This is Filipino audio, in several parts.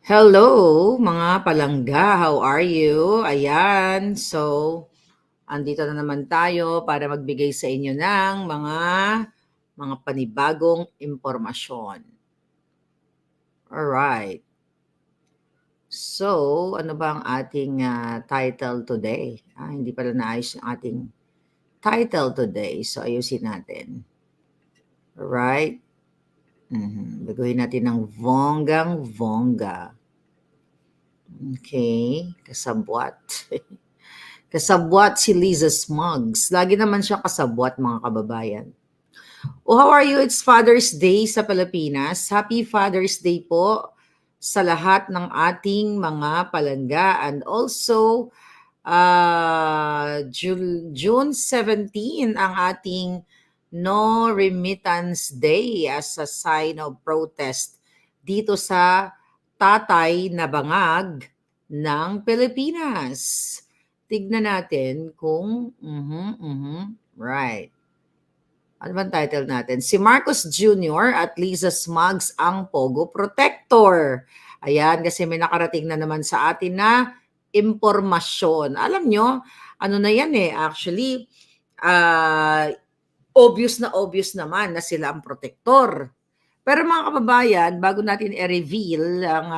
Hello, mga palangga. How are you? Ayan. So, andito na naman tayo para magbigay sa inyo ng mga panibagong impormasyon. Alright. So, ano ba ang ating title today? Hindi pala naayos yung ating title today. So, ayusin natin. Alright. Baguhin natin ng bonggang-bongga. Okay. Kasabwat. Kasabwat si Liza Smugs. Lagi naman siya kasabwat, mga kababayan. Oh, how are you? It's Father's Day sa Pilipinas. Happy Father's Day po sa lahat ng ating mga palangga. And also, June 17 ang ating No Remittance Day as a sign of protest dito sa tatay na bangag ng Pilipinas. Tignan natin kung right. Ano bang title natin? Si Marcos Jr. at Liza Smugs ang Pogo Protector. Ayan, kasi may nakarating na naman sa atin na impormasyon. Alam nyo, ano na yan actually, obvious naman na sila ang protector. Pero mga kababayan, bago natin i-reveal ang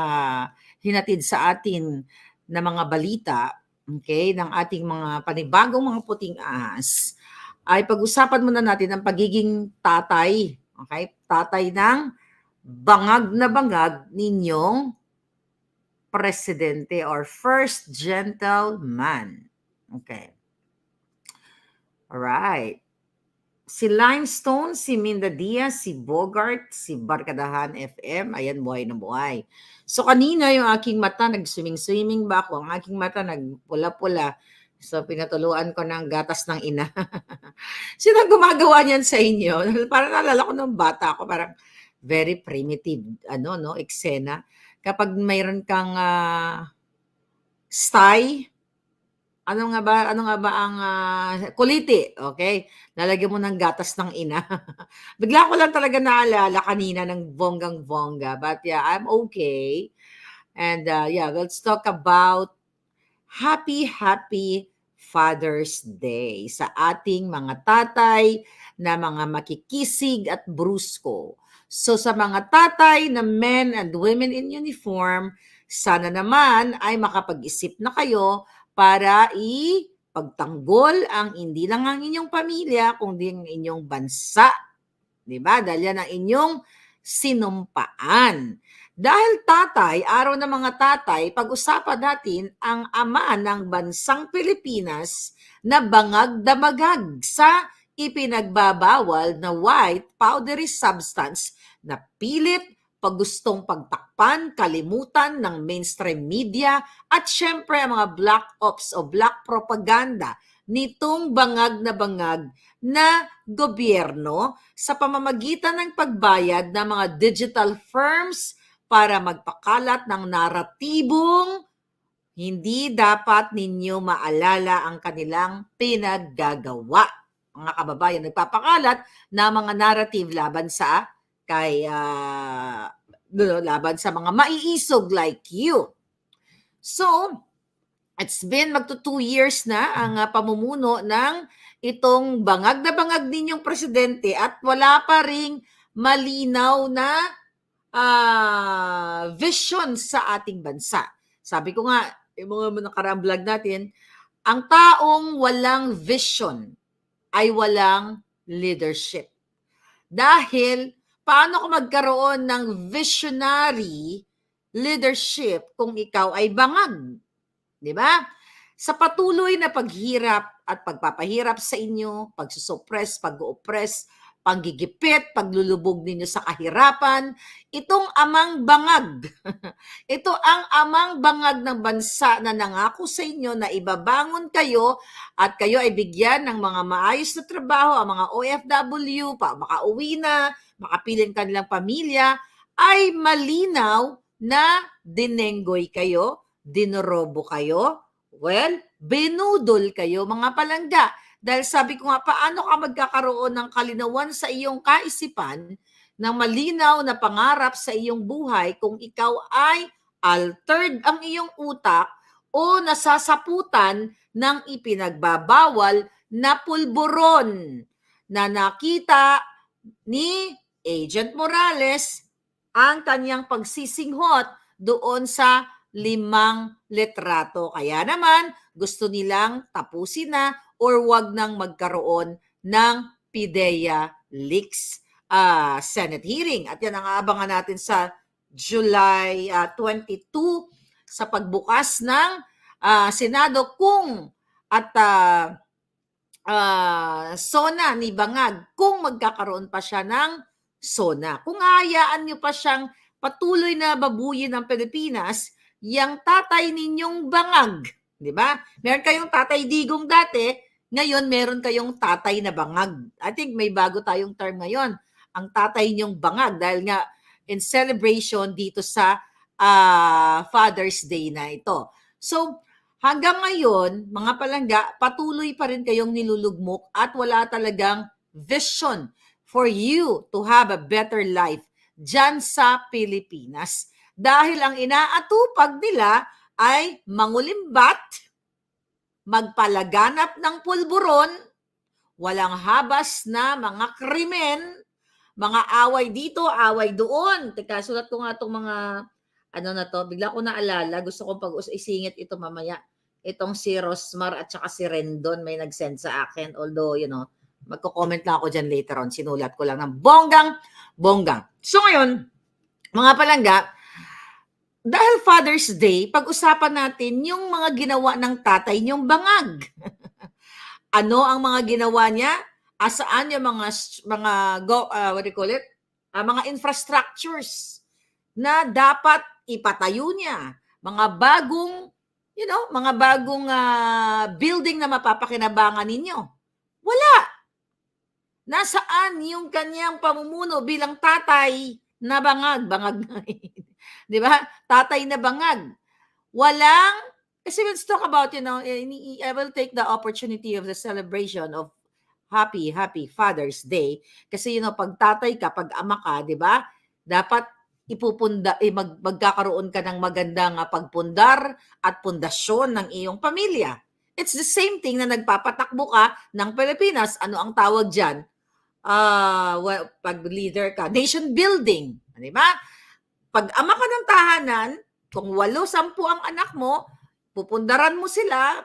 hinatid sa atin na mga balita, okay, ng ating mga panibagong mga puting ahas, ay pag-usapan muna natin ang pagiging tatay, okay? Tatay ng bangag na bangag ninyong presidente or first gentleman. Okay. Alright. Si Limestone, si Minda Diaz, si Bogart, si Barkadahan FM, ayan, buhay na buhay. So kanina yung aking mata, nag-swimming ba ako? Ang aking mata nagpula-pula. So pinatuluan ko ng gatas ng ina. Sino gumagawa niyan sa inyo? Parang naalala ko nung bata ako, parang very primitive, eksena. Kapag mayroon kang sty, ano nga ba ang kuliti, okay? Lalagyan mo ng gatas ng ina. Bigla ko lang talaga naalala kanina ng bonggang-bongga. But yeah, I'm okay. And yeah, let's talk about happy Father's Day sa ating mga tatay na mga makikisig at brusko. So sa mga tatay na men and women in uniform, sana naman ay makapag-isip na kayo para ipagtanggol ang hindi lang ang inyong pamilya, kundi ang inyong bansa. Diba? Dahil yan ang inyong sinumpaan. Dahil tatay, araw ng mga tatay, pag-usapan natin ang ama ng bansang Pilipinas na bangag-damagag sa ipinagbabawal na white powdery substance na pilit paggustong pagtakpan, kalimutan ng mainstream media at syempre ang mga black ops o black propaganda nitong bangag na gobyerno sa pamamagitan ng pagbayad ng mga digital firms para magpakalat ng naratibong hindi dapat ninyo maalala ang kanilang pinaggagawa. Mga kababayan, nagpapakalat na mga narrative laban sa laban sa mga maiisog like you. So, it's been magto 2 years na ang pamumuno ng itong bangag na bangag ninyong presidente at wala pa ring malinaw na vision sa ating bansa. Sabi ko nga, yung mga nakaraang vlog natin, ang taong walang vision ay walang leadership. Dahil, paano ko magkaroon ng visionary leadership kung ikaw ay bangag? Di ba? Sa patuloy na paghirap at pagpapahirap sa inyo, pagsusuppress, pag-oppress, panggigipit, paglulubog ninyo sa kahirapan, itong amang bangag, ito ang amang bangag ng bansa na nangako sa inyo na ibabangon kayo at kayo ay bigyan ng mga maayos na trabaho, ang mga OFW, makauwi na, makapiling kanilang pamilya, ay malinaw na dinenggoy kayo, dinorobo kayo, binudol kayo mga palangga. Dahil sabi ko nga, paano ka magkakaroon ng kalinawan sa iyong kaisipan ng malinaw na pangarap sa iyong buhay kung ikaw ay altered ang iyong utak o nasasaputan ng ipinagbabawal na pulburon na nakita ni Agent Morales ang kanyang pagsisinghot doon sa 5 litrato. Kaya naman, gusto nilang tapusin na or wag nang magkaroon ng PIDEA leaks Senate hearing. At yan ang aabangan natin sa July 22 sa pagbukas ng Senado kung at SONA ni Bangag kung magkakaroon pa siya ng SONA. Kung hayaan niyo pa siyang patuloy na babuyin ng Pilipinas, yang tatay ninyong Bangag, di ba? Meron kayong tatay Digong dati, ngayon meron kayong tatay na Bangag. I think may bago tayong term ngayon, ang tatay ninyong Bangag, dahil nga in celebration dito sa Father's Day na ito. So, hanggang ngayon, mga palangga, patuloy pa rin kayong nilulugmok at wala talagang vision for you to have a better life dyan sa Pilipinas. Dahil ang inaatupag nila ay mangulimbat, magpalaganap ng pulburon, walang habas na mga krimen, mga away dito, away doon. Teka, sulat ko nga itong mga bigla ko naalala, gusto kong pag-isingit ito mamaya. Itong si Rosmar at saka si Rendon may nag-send sa akin. Although, magko-comment lang ako dyan later on. Sinulat ko lang ng bonggang. So ngayon, mga palangga, dahil Father's Day, pag-usapan natin yung mga ginawa ng tatay niyong Bangag. Ano ang mga ginawa niya? Asaan yung mga infrastructures na dapat ipatayo niya. Mga bagong building na mapapakinabangan ninyo. Wala. Nasaan yung kanyang pamumuno bilang tatay na Bangag? Di ba? Tatay na Bangag. Walang, kasi let's talk about, I will take the opportunity of the celebration of Happy Father's Day. Kasi, pag tatay ka, pag ama ka, di ba? Dapat magkakaroon ka ng magandang pagpundar at pundasyon ng iyong pamilya. It's the same thing na nagpapatakbo ka ng Pilipinas. Ano ang tawag dyan? Pag leader ka, nation building. Di ba? Pag ama ka ng tahanan, kung 8-10 ang anak mo, pupundaran mo sila,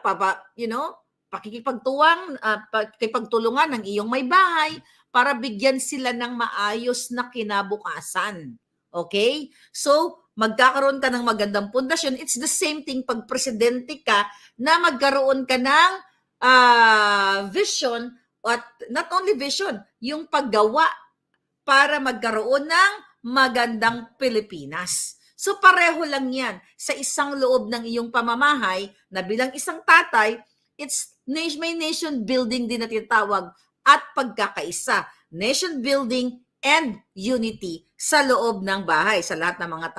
pakikipagtulungan ng iyong may bahay para bigyan sila ng maayos na kinabukasan. Okay? So, magkakaroon ka ng magandang pundasyon. It's the same thing pag presidente ka na magkaroon ka ng vision at not only vision, yung paggawa para magkaroon ng magandang Pilipinas. So, pareho lang yan. Sa isang loob ng iyong pamamahay na bilang isang tatay, may nation building din na tinatawag at pagkakaisa. Nation building and unity sa loob ng bahay, sa lahat ng mga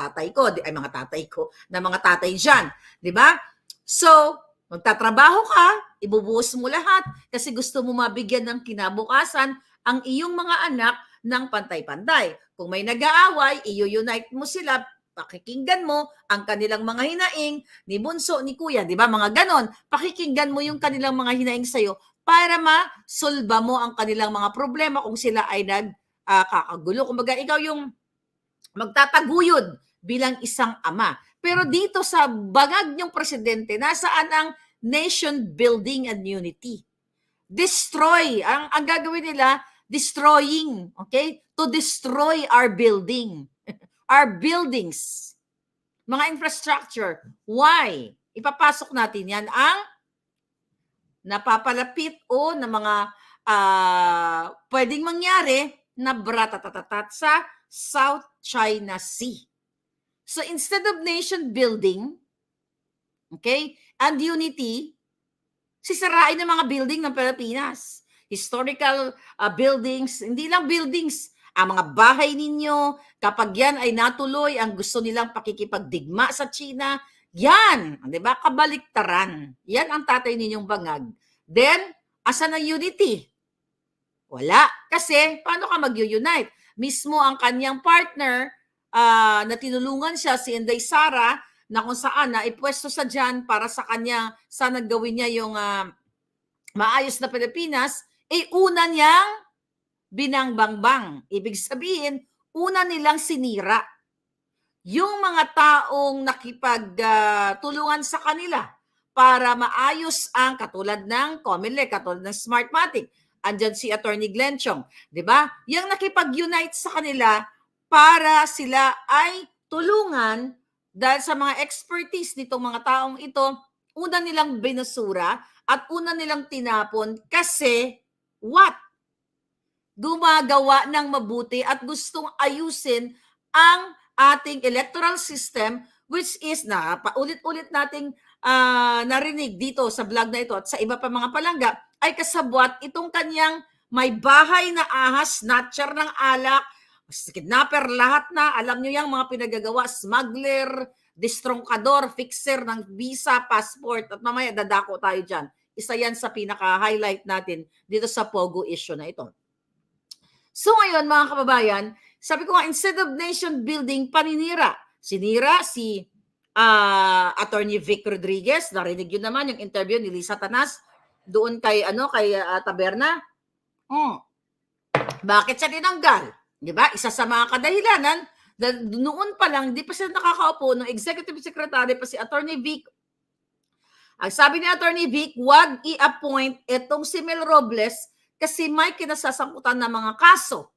tatay dyan. Di ba? So, magtatrabaho ka, ibubuhos mo lahat kasi gusto mo mabigyan ng kinabukasan ang iyong mga anak ng pantay-pantay. Kung may nag-aaway, i-unite mo sila, pakikinggan mo ang kanilang mga hinaing ni bunso, ni kuya, di ba? Mga ganon. Pakikinggan mo yung kanilang mga hinaing sa'yo para masolba mo ang kanilang mga problema kung sila ay kakagulo. Kumbaga, ikaw yung magtataguyod bilang isang ama. Pero dito sa Bangag niyong presidente, nasaan ang nation building and unity? Destroy. Ang gagawin nila, destroying. Okay? To destroy our building. Our buildings. Mga infrastructure. Why? Ipapasok natin yan ang napapalapit o na mga pwedeng mangyari na bratatatat sa South China Sea. So instead of nation building, okay, and unity, sisirain ng mga building ng Pilipinas. Historical buildings, hindi lang buildings, ang mga bahay ninyo, kapag yan ay natuloy, ang gusto nilang pakikipagdigma sa China, yan, di ba, kabaliktaran. Yan ang tatay ninyong Bangag. Then, asan ang unity? Wala. Kasi, paano ka mag-unite? Mismo ang kanyang partner, na tinulungan siya si Inday Sara na kung saan na ipwesto sa dyan para sa kanya sana gawin niya yung maayos na Pilipinas, una niyang binangbangbang. Ibig sabihin, una nilang sinira yung mga taong nakipagtulungan sa kanila para maayos ang katulad ng COMELEC, katulad ng Smartmatic. Andyan si Attorney Glenn Chong, di ba? Yung nakipag-unite sa kanila para sila ay tulungan dahil sa mga expertise nitong mga taong ito, una nilang binusura at una nilang tinapon kasi what? Gumagawa ng mabuti at gustong ayusin ang ating electoral system, which is na paulit-ulit nating narinig dito sa vlog na ito at sa iba pa mga palangga, ay kasabwat itong kanyang may bahay na ahas, snatcher ng alak, kidnapper, lahat na, alam nyo yung mga pinagagawa, smuggler, distrongkador, fixer ng visa, passport, at mamaya dadako tayo dyan. Isa yan sa pinaka-highlight natin dito sa Pogo issue na ito. So ngayon mga kababayan, sabi ko nga, instead of nation building, paninira. Sinira si Attorney Vic Rodriguez, narinig yun naman yung interview ni Lisa Tanas doon kay Taberna. Bakit siya tinanggal? 'Di ba? Isa sa mga kadahilanan, noon pa lang, di pa siya nakakaupo ng executive secretary pa si Attorney Vic. Ang sabi ni Attorney Vic, wag i-appoint itong si Mel Robles kasi may kinasasangkutan na mga kaso.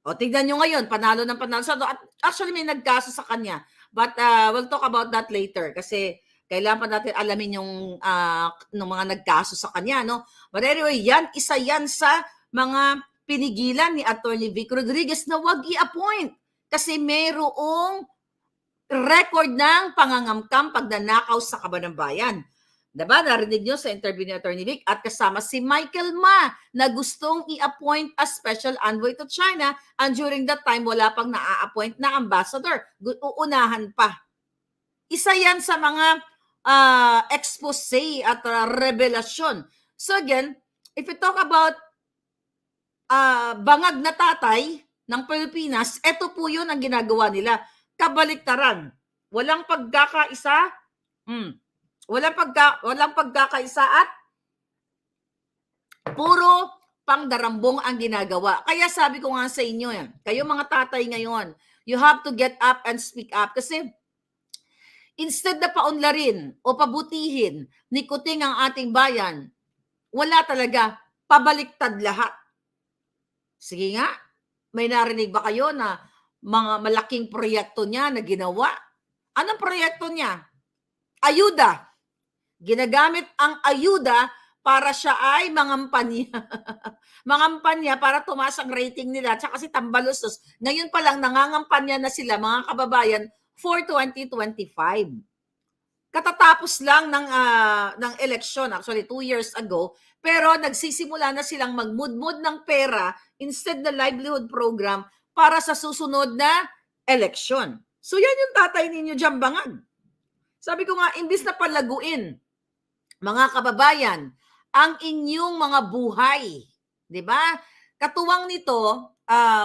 O, tignan nyo ngayon, panalo ng panalo. So, actually, may nagkaso sa kanya. But we'll talk about that later kasi kailangan pa natin alamin yung mga nagkaso sa kanya. No? But anyway, isa yan sa mga pinigilan ni Attorney Vic Rodriguez na wag i-appoint kasi mayroong record ng pangangamkam pagnanakaw sa kaban ng bayan. Diba? Narinig nyo sa interview ni Attorney Vic at kasama si Michael Ma na gustong i-appoint as special envoy to China and during that time wala pang na-appoint na ambassador. Uunahan pa. Isa yan sa mga expose at revelasyon. So again, if we talk about bangag na tatay ng Pilipinas, ito po yun ang ginagawa nila. Kabaliktaran. Walang pagkakaisa. Walang pagkakaisa at puro pangdarambong ang ginagawa. Kaya sabi ko nga sa inyo yan, kayo mga tatay ngayon, you have to get up and speak up kasi instead na paunlarin o pabutihin ni Kuting ang ating bayan, wala talaga, pabaliktad lahat. Sige nga, may narinig ba kayo na mga malaking proyekto niya na ginawa? Anong proyekto niya? Ayuda. Ginagamit ang ayuda para siya ay mangampanya. Mangampanya para tumaas ang rating nila. Tsaka si Tambalustos. Ngayon pa lang nangangampanya na sila mga kababayan for 2025. Katatapos lang ng eleksyon, actually 2 years ago, pero nagsisimula na silang magmudmud ng pera instead na livelihood program para sa susunod na eleksyon. So yan yung tatay ninyo dyan bangag. Sabi ko nga, imbis na palaguin, mga kababayan, ang inyong mga buhay, di ba? Katuwang nito,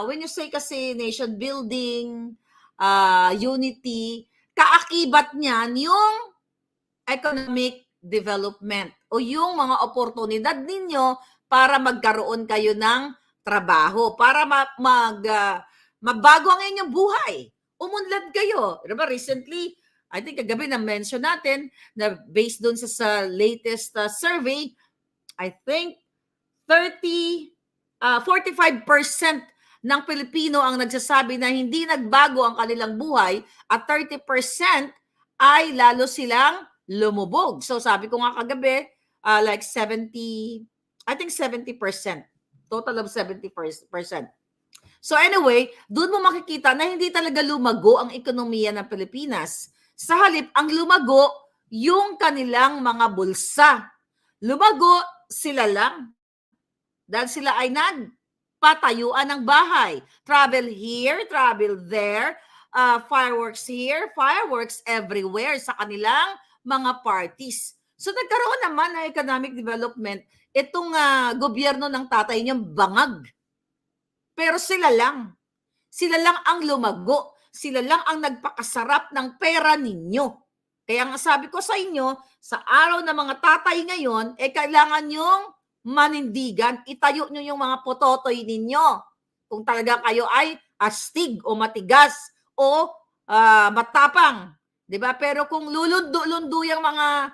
when you say kasi nation building, unity, kaakibat niyan yung economic development o yung mga oportunidad ninyo para magkaroon kayo ng trabaho, para mabago ang inyong buhay. Umunlad kayo. Diba Recently, I think kagabi na-mention natin na based doon sa latest survey, I think 45% ng Pilipino ang nagsasabi na hindi nagbago ang kanilang buhay at 30% ay lalo silang lumubog. So sabi ko nga kagabi, like 70%, total of 70%. So anyway, doon mo makikita na hindi talaga lumago ang ekonomiya ng Pilipinas. Sa halip, ang lumago yung kanilang mga bulsa. Lumago sila lang. Dahil sila ay nagpatayuan ng bahay. Travel here, travel there, fireworks here, fireworks everywhere sa kanilang mga parties. So nagkaroon naman ng economic development itong gobyerno ng tatay niyang bangag. Pero sila lang. Sila lang ang lumago. Sila lang ang nagpakasarap ng pera ninyo. Kaya nga sabi ko sa inyo, sa araw ng mga tatay ngayon, kailangan nyong manindigan. Itayo nyo yung mga pototoy ninyo. Kung talaga kayo ay astig o matigas o matapang. Diba? Pero kung lulundo-lundo yung mga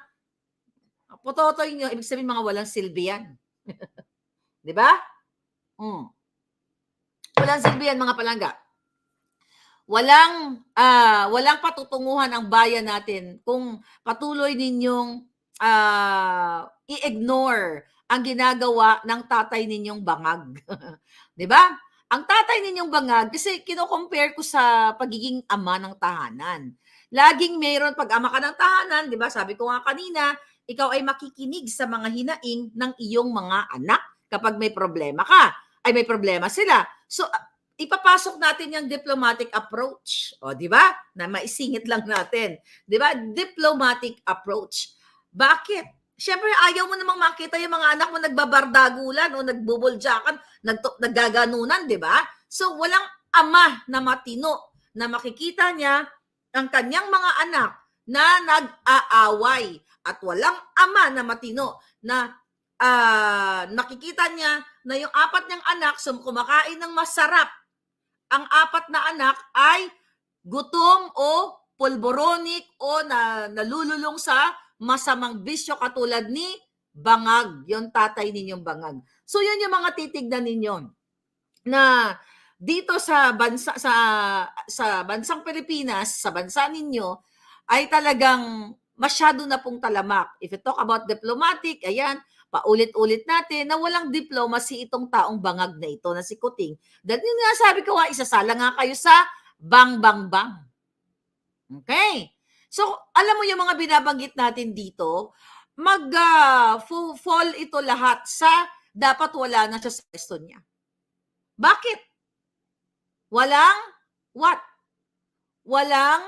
pototoy nyo, ibig sabihin mga walang silbi yan. Diba? Walang silbi yan, mga palangga. Walang patutunguhan ang bayan natin kung patuloy ninyong i-ignore ang ginagawa ng tatay ninyong bangag. 'Di ba? Ang tatay ninyong bangag, kasi kino-compare ko sa pagiging ama ng tahanan. Laging mayroon pag ama ka ng tahanan, 'di ba? Sabi ko nga kanina, ikaw ay makikinig sa mga hinaing ng iyong mga anak kapag may problema ka. Ay may problema sila. So ipapasok natin yung diplomatic approach. O, di ba? Na maisingit lang natin. Di ba? Diplomatic approach. Bakit? Siyempre, ayaw mo namang makita yung mga anak mo nagbabardagulan o nagbubuljakan, naggaganunan, di ba? So, walang ama na matino na makikita niya ang kanyang mga anak na nag-aaway. At walang ama na matino na nakikita niya na yung apat niyang anak kumakain ng masarap. Ang apat na anak ay gutom o pulboronic o nalululong sa masamang bisyo katulad ni bangag, yung tatay ninyong bangag. So yun yung mga titignan ninyo na dito sa bansa sa bansang Pilipinas, sa bansa ninyo ay talagang masyado na pong talamak. If you talk about diplomatic, ayan, paulit-ulit natin na walang diplomacy itong taong bangag na ito na si Kuting. Dahil yun nga sabi ko, isasala nga kayo sa bang-bang-bang. Okay? So, alam mo yung mga binabanggit natin dito, fall ito lahat sa dapat wala na siya sa pwesto niya. Bakit? Walang what? Walang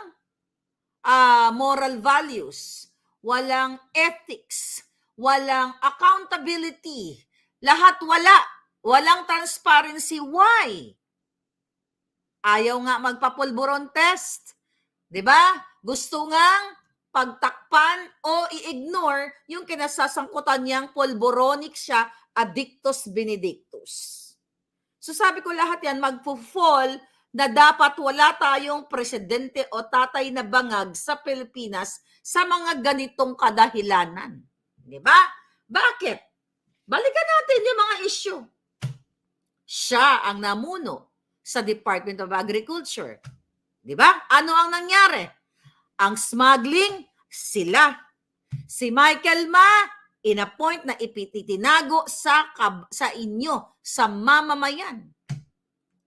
moral values, walang ethics, walang accountability, lahat wala. Walang transparency. Why? Ayaw nga magpapulburon test. 'Di ba? Gusto ngang pagtakpan o i-ignore yung kinasasangkutan niyang pulboronic siya, addictus benedictus. So sabi ko lahat yan, magpo-fall na dapat wala tayong presidente o tatay na bangag sa Pilipinas sa mga ganitong kadahilanan. Di ba? Bakit? Balikan natin yung mga issue. Siya ang namuno sa Department of Agriculture. Di ba? Ano ang nangyari? Ang smuggling, sila. Si Michael Ma, in-appoint na ipititinago sa inyo, sa mamamayan.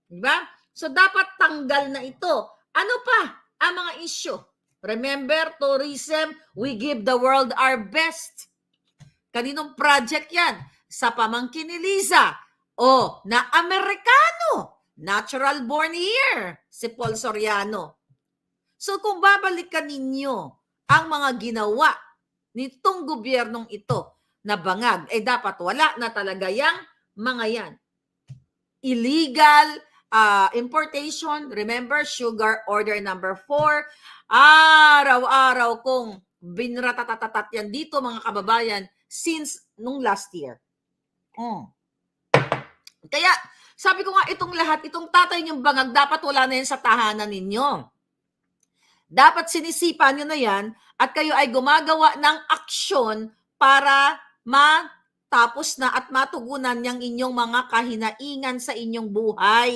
Di ba? So, dapat tanggal na ito. Ano pa ang mga issue? Remember, tourism, we give the world our best. Kaninong project yan? Sa pamangkin ni Liza. O, na Amerikano. Natural born here. Si Paul Soriano. So, kung babalikan ninyo ang mga ginawa nitong gobyernong ito na bangag, dapat wala na talaga yang mga yan. Illegal importation, remember, sugar order number 4, araw-araw kong binratatatat yan dito, mga kababayan, since nung last year. Kaya, sabi ko nga, itong lahat, itong tatay niyong bangag, dapat wala na yan sa tahanan ninyo. Dapat sinisipa nyo na yan at kayo ay gumagawa ng aksyon para matapos na at matugunan yung inyong mga kahinaingan sa inyong buhay.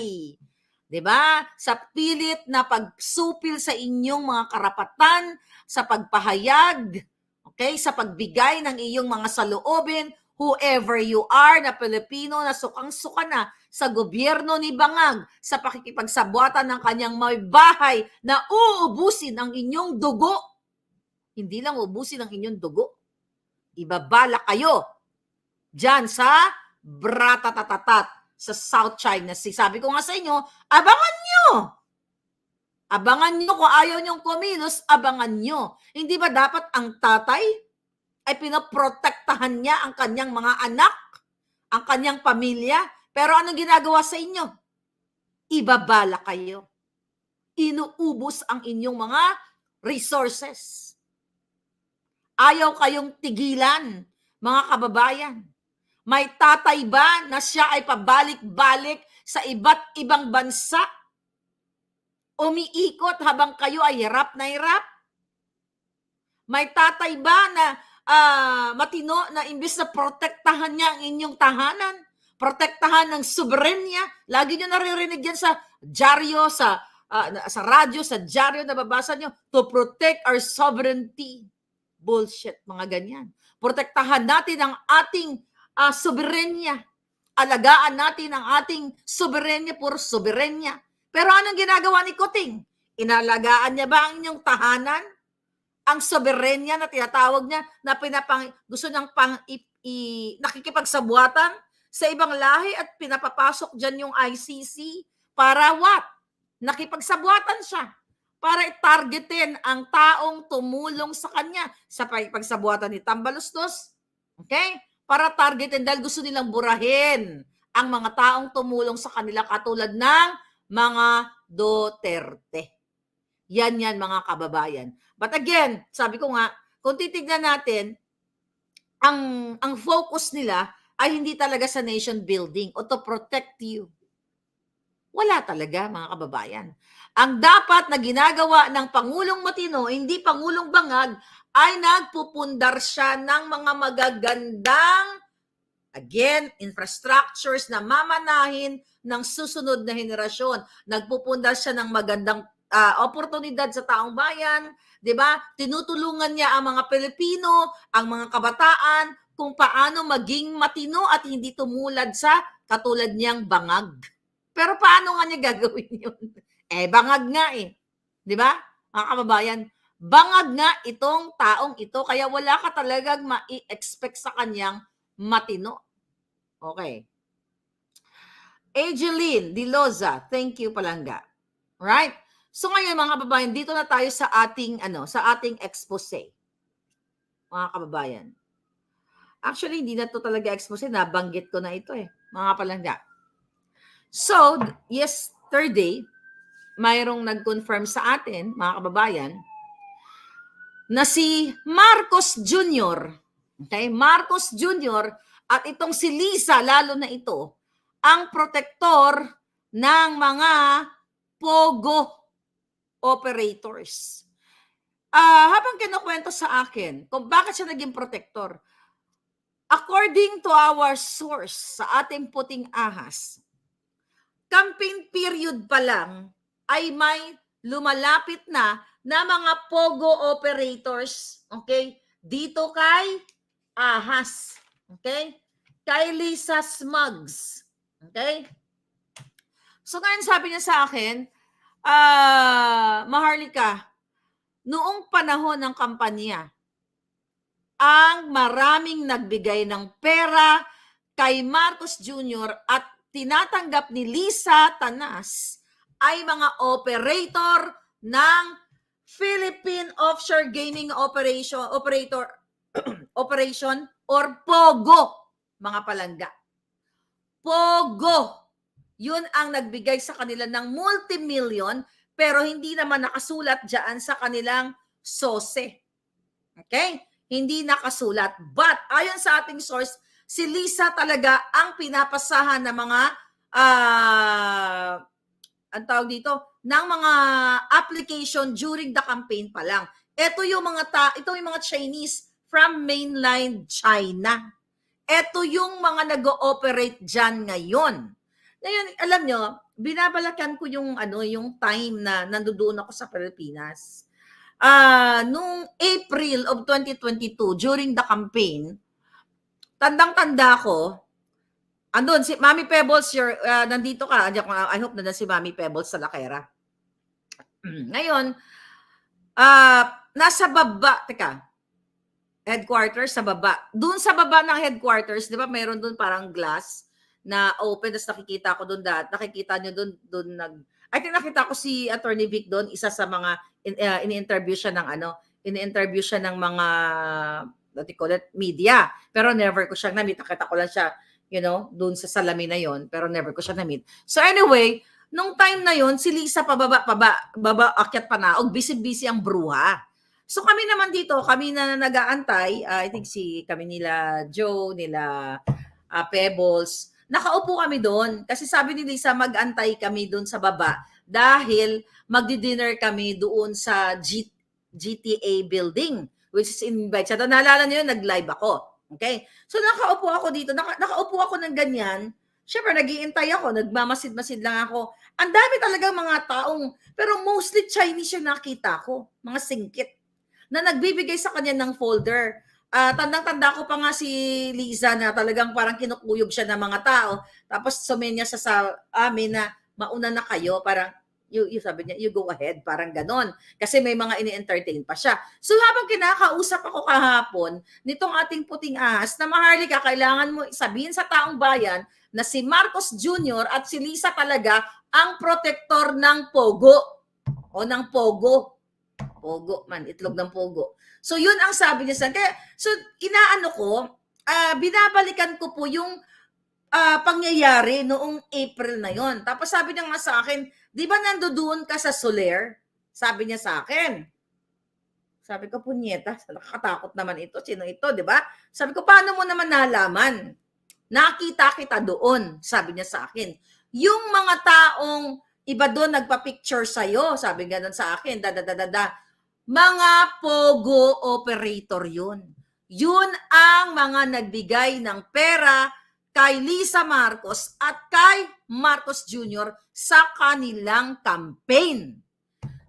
'Di ba? Sa pilit na pagsupil sa inyong mga karapatan, sa pagpahayag, okay, sa pagbigay ng iyong mga saloobin, whoever you are na Pilipino na sukang-suka na sa gobyerno ni Bangag, sa pakikipagsabwatan ng kanyang may bahay na uubusin ang inyong dugo. Hindi lang uubusin ang inyong dugo. Ibabala kayo dyan sa Bratatatatat sa South China Sea. Sabi ko nga sa inyo, abangan nyo! Abangan nyo kung ayaw nyong kumilos, abangan nyo. Hindi ba dapat ang tatay ay pinoprotektahan niya ang kanyang mga anak, ang kanyang pamilya? Pero anong ginagawa sa inyo? ibabala kayo. Inuubos ang inyong mga resources. Ayaw kayong tigilan, mga kababayan. May tatay ba na siya ay pabalik-balik sa iba't ibang bansa? Umiikot habang kayo ay hirap na hirap? May tatay ba na matino na imbis na protektahan niya ang inyong tahanan, protektahan ng soberenya? Lagi nyo naririnig yan sa dyaryo, sa radyo, sa dyaryo na babasa nyo, to protect our sovereignty. Bullshit, mga ganyan. Protektahan natin ang ating soberenya. Alagaan natin ang ating soberenya, puro soberenya. Pero anong ginagawa ni Kuting? Inalagaan niya ba ang inyong tahanan? Ang soberenya na tinatawag niya na gusto niyang nakikipagsabuatan sa ibang lahi at pinapapasok dyan yung ICC para what? Nakipagsabuatan siya para i-targetin ang taong tumulong sa kanya sa pagsabuatan ni Tambaluslos. Okay? Para targetin dahil gusto nilang burahin ang mga taong tumulong sa kanila katulad ng mga Duterte. Yan mga kababayan. But again, sabi ko nga, kung titignan natin, ang focus nila ay hindi talaga sa nation building o to protect you. Wala talaga, mga kababayan. Ang dapat na ginagawa ng Pangulong Matino, hindi Pangulong Bangag, ay nagpupundar siya ng mga magagandang, again, infrastructures na mamanahin ng susunod na henerasyon. Nagpupundar siya ng magandang oportunidad sa taong bayan, 'di ba? Tinutulungan niya ang mga Pilipino, ang mga kabataan kung paano maging matino at hindi tumulad sa katulad niyang Bangag. Pero paano nga niya gagawin 'yun? Bangag nga 'di ba? Mga kababayan, bangag nga itong taong ito kaya wala ka talagang mai-expect sa kanyang matino. Okay. Angeline Diloza, thank you Palangga. Right? So ngayon mga kababayan, dito na tayo sa ating expose. Mga kababayan. Actually, hindi na to talaga expose, nabanggit ko na ito mga Palangga. So, yesterday, mayroong nag-confirm sa atin, mga kababayan, na si Marcos Jr. Okay? Marcos Jr. at itong si Lisa, lalo na ito, ang protektor ng mga POGO operators. Habang kinukwento sa akin kung bakit siya naging protektor, according to our source sa ating puting ahas, campaign period pa lang ay may lumalapit na mga POGO operators, okay, dito kay Ahas, okay, kay Lisa Smugs, okay. So ngayon sabi niya sa akin, Maharlika, noong panahon ng kampanya, ang maraming nagbigay ng pera kay Marcos Jr. at tinatanggap ni Lisa Tanas ay mga operator ng Philippine Offshore Gaming Operation or POGO, mga Palangga. POGO. Yun ang nagbigay sa kanila ng multi-million pero hindi naman nakasulat diyan sa kanilang SOSE. Okay? Hindi nakasulat. But ayon sa ating source, si Lisa talaga ang pinapasahan ng mga ang tawag dito, ng mga application during the campaign pa lang. Ito yung mga Chinese from mainland China. Ito yung mga nag-ooperate dyan ngayon. Ngayon, alam nyo, binabalakan ko yung time na nandoon ako sa Pilipinas. Nung April of 2022, during the campaign, tandang-tanda ko, andun, si Mami Pebbles, nandito ka. I hope na si Mami Pebbles sa Lakera. Ngayon, nasa baba, headquarters sa baba. Doon sa baba ng headquarters, di ba, mayroon doon parang glass na open, tapos nakikita ko doon nakikita nyo doon I think nakita ko si Attorney Vic doon, isa sa mga ini-interview siya ng mga media. Pero never ko siyang na-meet. Nakita ko lang siya, doon sa salamin na yon, pero never ko siya na-meet. So anyway, Nung time na yon si Lisa pababa, akyat panaog, busy-busy ang bruha. So kami naman dito, kami na nag-aantay, I think kami nila Joe, nila Pebbles, nakaupo kami doon. Kasi sabi ni Lisa, mag-antay kami doon sa baba dahil magdi-dinner kami doon sa GTA building, which is in Bichat. Naalala niyo, nag-live ako. Okay? So nakaupo ako dito, nakaupo ako ng ganyan. Siyempre, nag-iintay ako, nagmamasid-masid lang ako. Ang dami talagang mga taong, pero mostly Chinese yung nakita ko, mga singkit, na nagbibigay sa kanya ng folder. Tandang-tanda ko pa nga si Liza na talagang parang kinukuyog siya ng mga tao. Tapos sumenya siya sa amin na mauna na kayo, parang, sabi niya, you go ahead, parang ganon. Kasi may mga ini-entertain pa siya. So habang kinakausap ako kahapon, nitong ating puting ahas, na Maharlika, kailangan mo sabihin sa taong bayan na si Marcos Jr. at si Lisa talaga ang protector ng Pogo o ng Pogo. Pogo man, itlog ng Pogo. So yun ang sabi niya sa kaya, so inaano ko, binabalikan ko po yung pangyayari noong April na yon. Tapos sabi niya nga sa akin, di ba nandoon ka sa Soler? Sabi niya sa akin. Sabi ko, punyeta, nakakatakot naman ito. Sino ito, di ba? Sabi ko, paano mo naman nalaman? Nakita kita doon, sabi niya sa akin. Yung mga taong iba doon nagpa-picture sa'yo, sabi nga sa akin, mga Pogo operator yun. Yun ang mga nagbigay ng pera kay Lisa Marcos at kay Marcos Jr. sa kanilang campaign.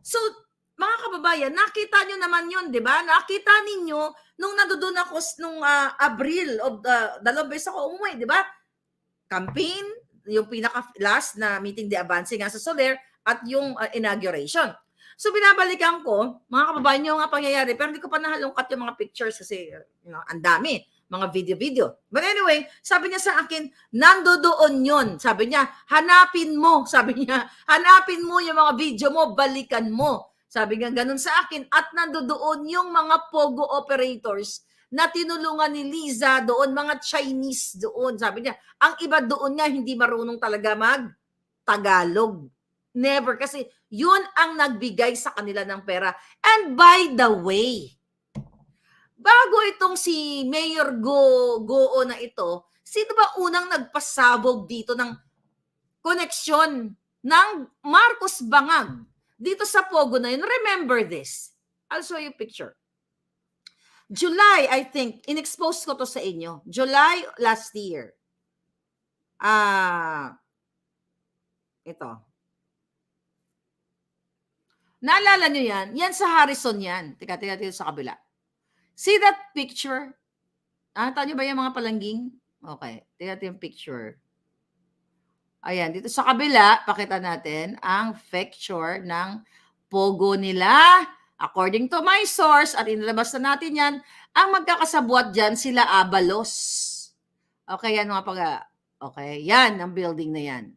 So, mga kababayan, nakita nyo naman yun, di ba? Nakita ninyo nung nandoon ako nung Abril, dalawang beses ako umuwi, di ba? Campaign, yung pinaka-last na meeting de avance nga sa Soler, at yung inauguration. So, binabalikan ko, mga kababayan, yung nga pangyayari, pero hindi ko pa nahalungkat yung mga pictures kasi, ang dami, mga video-video. But anyway, sabi niya sa akin, nandoon yun. Sabi niya, hanapin mo. Sabi niya, hanapin mo yung mga video mo, balikan mo. Sabi nga ganun sa akin, at nandoon yung mga Pogo operators na tinulungan ni Liza doon, mga Chinese doon. Sabi niya, ang iba doon niya hindi marunong talaga mag-Tagalog. Never, kasi yun ang nagbigay sa kanila ng pera. And by the way, bago itong si Mayor Goo na ito, sino ba unang nagpasabog dito ng koneksyon ng Marcos Bangag dito sa Pogo na yun? Remember this. I'll show you a picture. July, I think, in-expose ko to sa inyo. July last year. Ito. Naalala nyo yan? Yan sa Harrison yan. Tika sa kabila. See that picture? Nakita nyo ba yung mga palangging? Okay. Tika yung picture. Ayan. Dito sa kabila, pakita natin ang picture ng Pogo nila. According to my source, at inilabas na natin yan, ang magkakasabwat dyan, sila Abalos. Okay, yan mga okay, yan ang building na yan.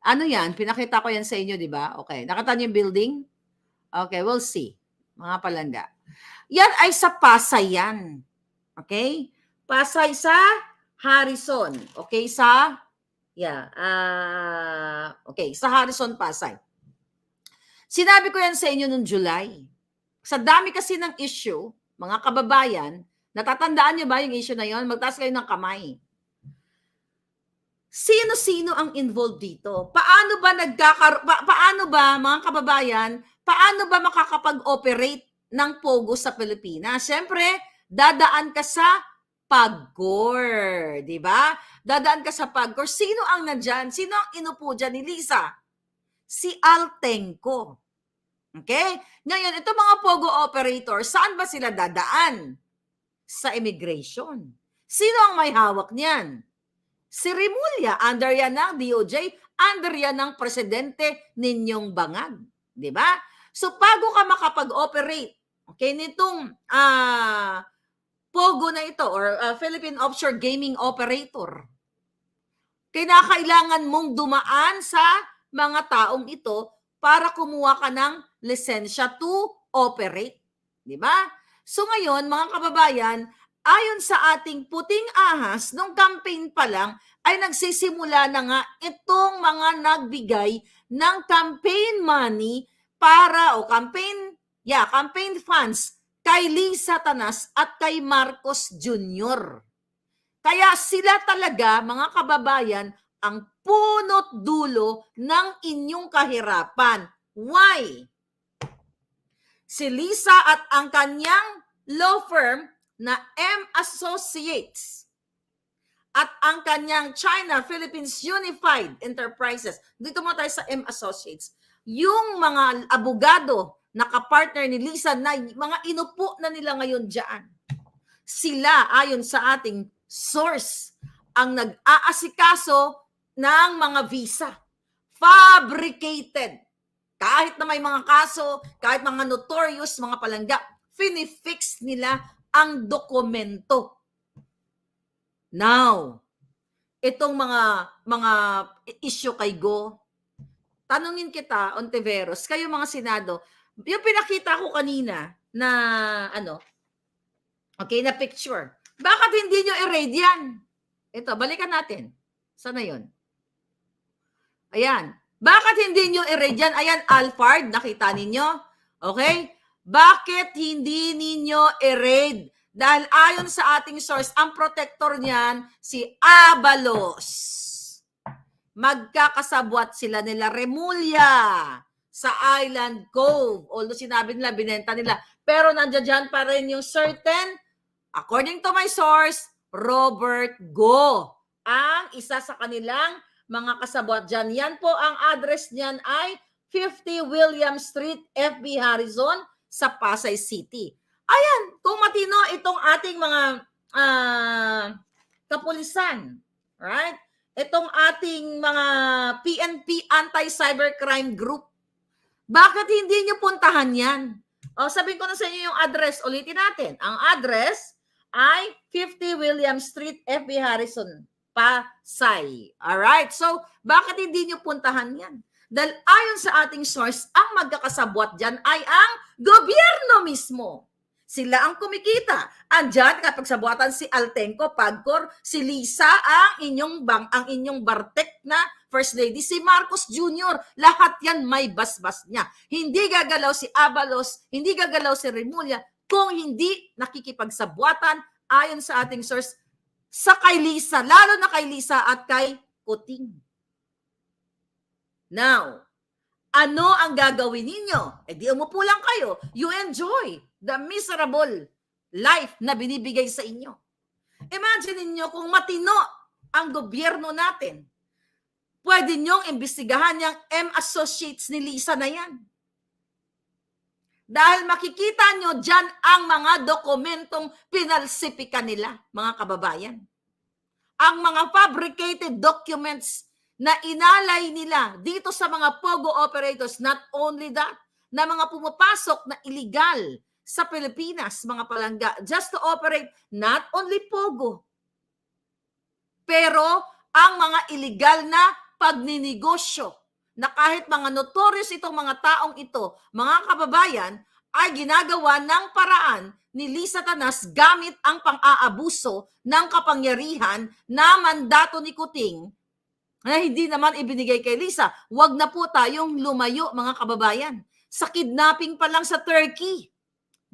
Ano yan? Pinakita ko yan sa inyo, di ba? Okay. Nakita nyo yung building? Okay, we'll see. Mga palangga. Yan ay sa Pasay yan. Okay? Pasay sa Harrison. Okay, okay, sa Harrison, Pasay. Sinabi ko yan sa inyo noong July. Sa dami kasi ng issue, mga kababayan, natatandaan nyo ba yung issue na yon? Magtaas kayo ng kamay. Sino-sino ang involved dito? Paano ba mga kababayan, paano ba makakapag-operate ng Pogo sa Pilipinas? Siyempre, dadaan ka sa PAGCOR, di ba? Dadaan ka sa PAGCOR. Sino ang nandyan? Sino ang inupo dyan ni Lisa? Si Altenco. Okay? Ngayon, ito mga Pogo operators, saan ba sila dadaan? Sa immigration. Sino ang may hawak niyan? Si Rimulya, under yan ng DOJ, under yan ng presidente ninyong Bangag. Di ba? So, bago ka makapag-operate, okay, nitong Pogo na ito, or Philippine Offshore Gaming Operator, kinakailangan mong dumaan sa mga taong ito para kumuha ka ng lisensya to operate. Di ba? So ngayon, mga kababayan, ayon sa ating puting ahas, nung campaign pa lang, ay nagsisimula na nga itong mga nagbigay ng campaign money para campaign funds kay Lisa Tanas at kay Marcos Jr. Kaya sila talaga, mga kababayan, ang punot dulo ng inyong kahirapan. Why? Si Lisa at ang kanyang law firm na M Associates at ang kanyang China-Philippines Unified Enterprises. Dito mo tayo sa M Associates. Yung mga abogado na kapartner ni Lisa na mga inupo na nila ngayon dyan. Sila, ayon sa ating source, ang nag-aasikaso ng mga visa. Fabricated. Kahit na may mga kaso, kahit mga notorious, mga palangga, finifix nila ang dokumento. Now, itong mga issue kay Go, tanungin kita, Ontiveros, kayo mga Senado, yung pinakita ko kanina na na picture. Bakit hindi nyo i-raid yan? Ito, balikan natin. Sana yun? Ayan. Bakit hindi nyo i-raid yan? Ayan, Alphard, nakita ninyo? Okay? Bakit hindi ninyo i-raid? Dahil ayon sa ating source, ang protector niyan, si Abalos. Magkakasabwat sila nila Remulla sa Island Cove. Although sinabi nila, binenta nila. Pero nandiyan dyan pa rin yung certain, according to my source, Robert Go. Ang isa sa kanilang mga kasabwat dyan. Yan po, ang address niyan ay 50 William Street, FB Harrison sa Pasay City. Ayan, kung matino itong ating mga kapulisan, right? Itong ating mga PNP Anti-Cybercrime Group. Bakit hindi nyo puntahan yan? O, sabihin ko na sa inyo yung address. Ulitin natin. Ang address ay 50 William Street, FB Harrison, Pasay. Alright? So, bakit hindi nyo puntahan yan? Dahil ayon sa ating source, ang magkakasabwat dyan ay ang gobyerno mismo. Sila ang kumikita. Andyan kapag sabuatan si Altenco, Pagcor, si Lisa, ang inyong bartek na First Lady, si Marcos Jr. Lahat yan may basbas niya. Hindi gagalaw si Abalos, hindi gagalaw si Remulla kung hindi nakikipagsabuatan ayon sa ating source sa kay Lisa, lalo na kay Lisa at kay Kuting. Now, ano ang gagawin ninyo? Di umupo lang kayo. You enjoy the miserable life na binibigay sa inyo. Imagine niyo kung matino ang gobyerno natin. Pwede niyong imbestigahan yung M Associates ni Lisa na yan. Dahil makikita nyo dyan ang mga dokumentong pinalsipikan nila, mga kababayan. Ang mga fabricated documents na inalay nila dito sa mga POGO operators, not only that, na mga pumapasok na illegal sa Pilipinas, mga palangga, just to operate not only POGO, pero ang mga illegal na pagninegosyo, na kahit mga notorious itong mga taong ito, mga kababayan, ay ginagawa ng paraan ni Lisa Tanas gamit ang pang-aabuso ng kapangyarihan na mandato ni Kuting na hindi naman ibinigay kay Lisa. Huwag na po tayong lumayo, mga kababayan. Sa kidnapping pa lang sa Turkey,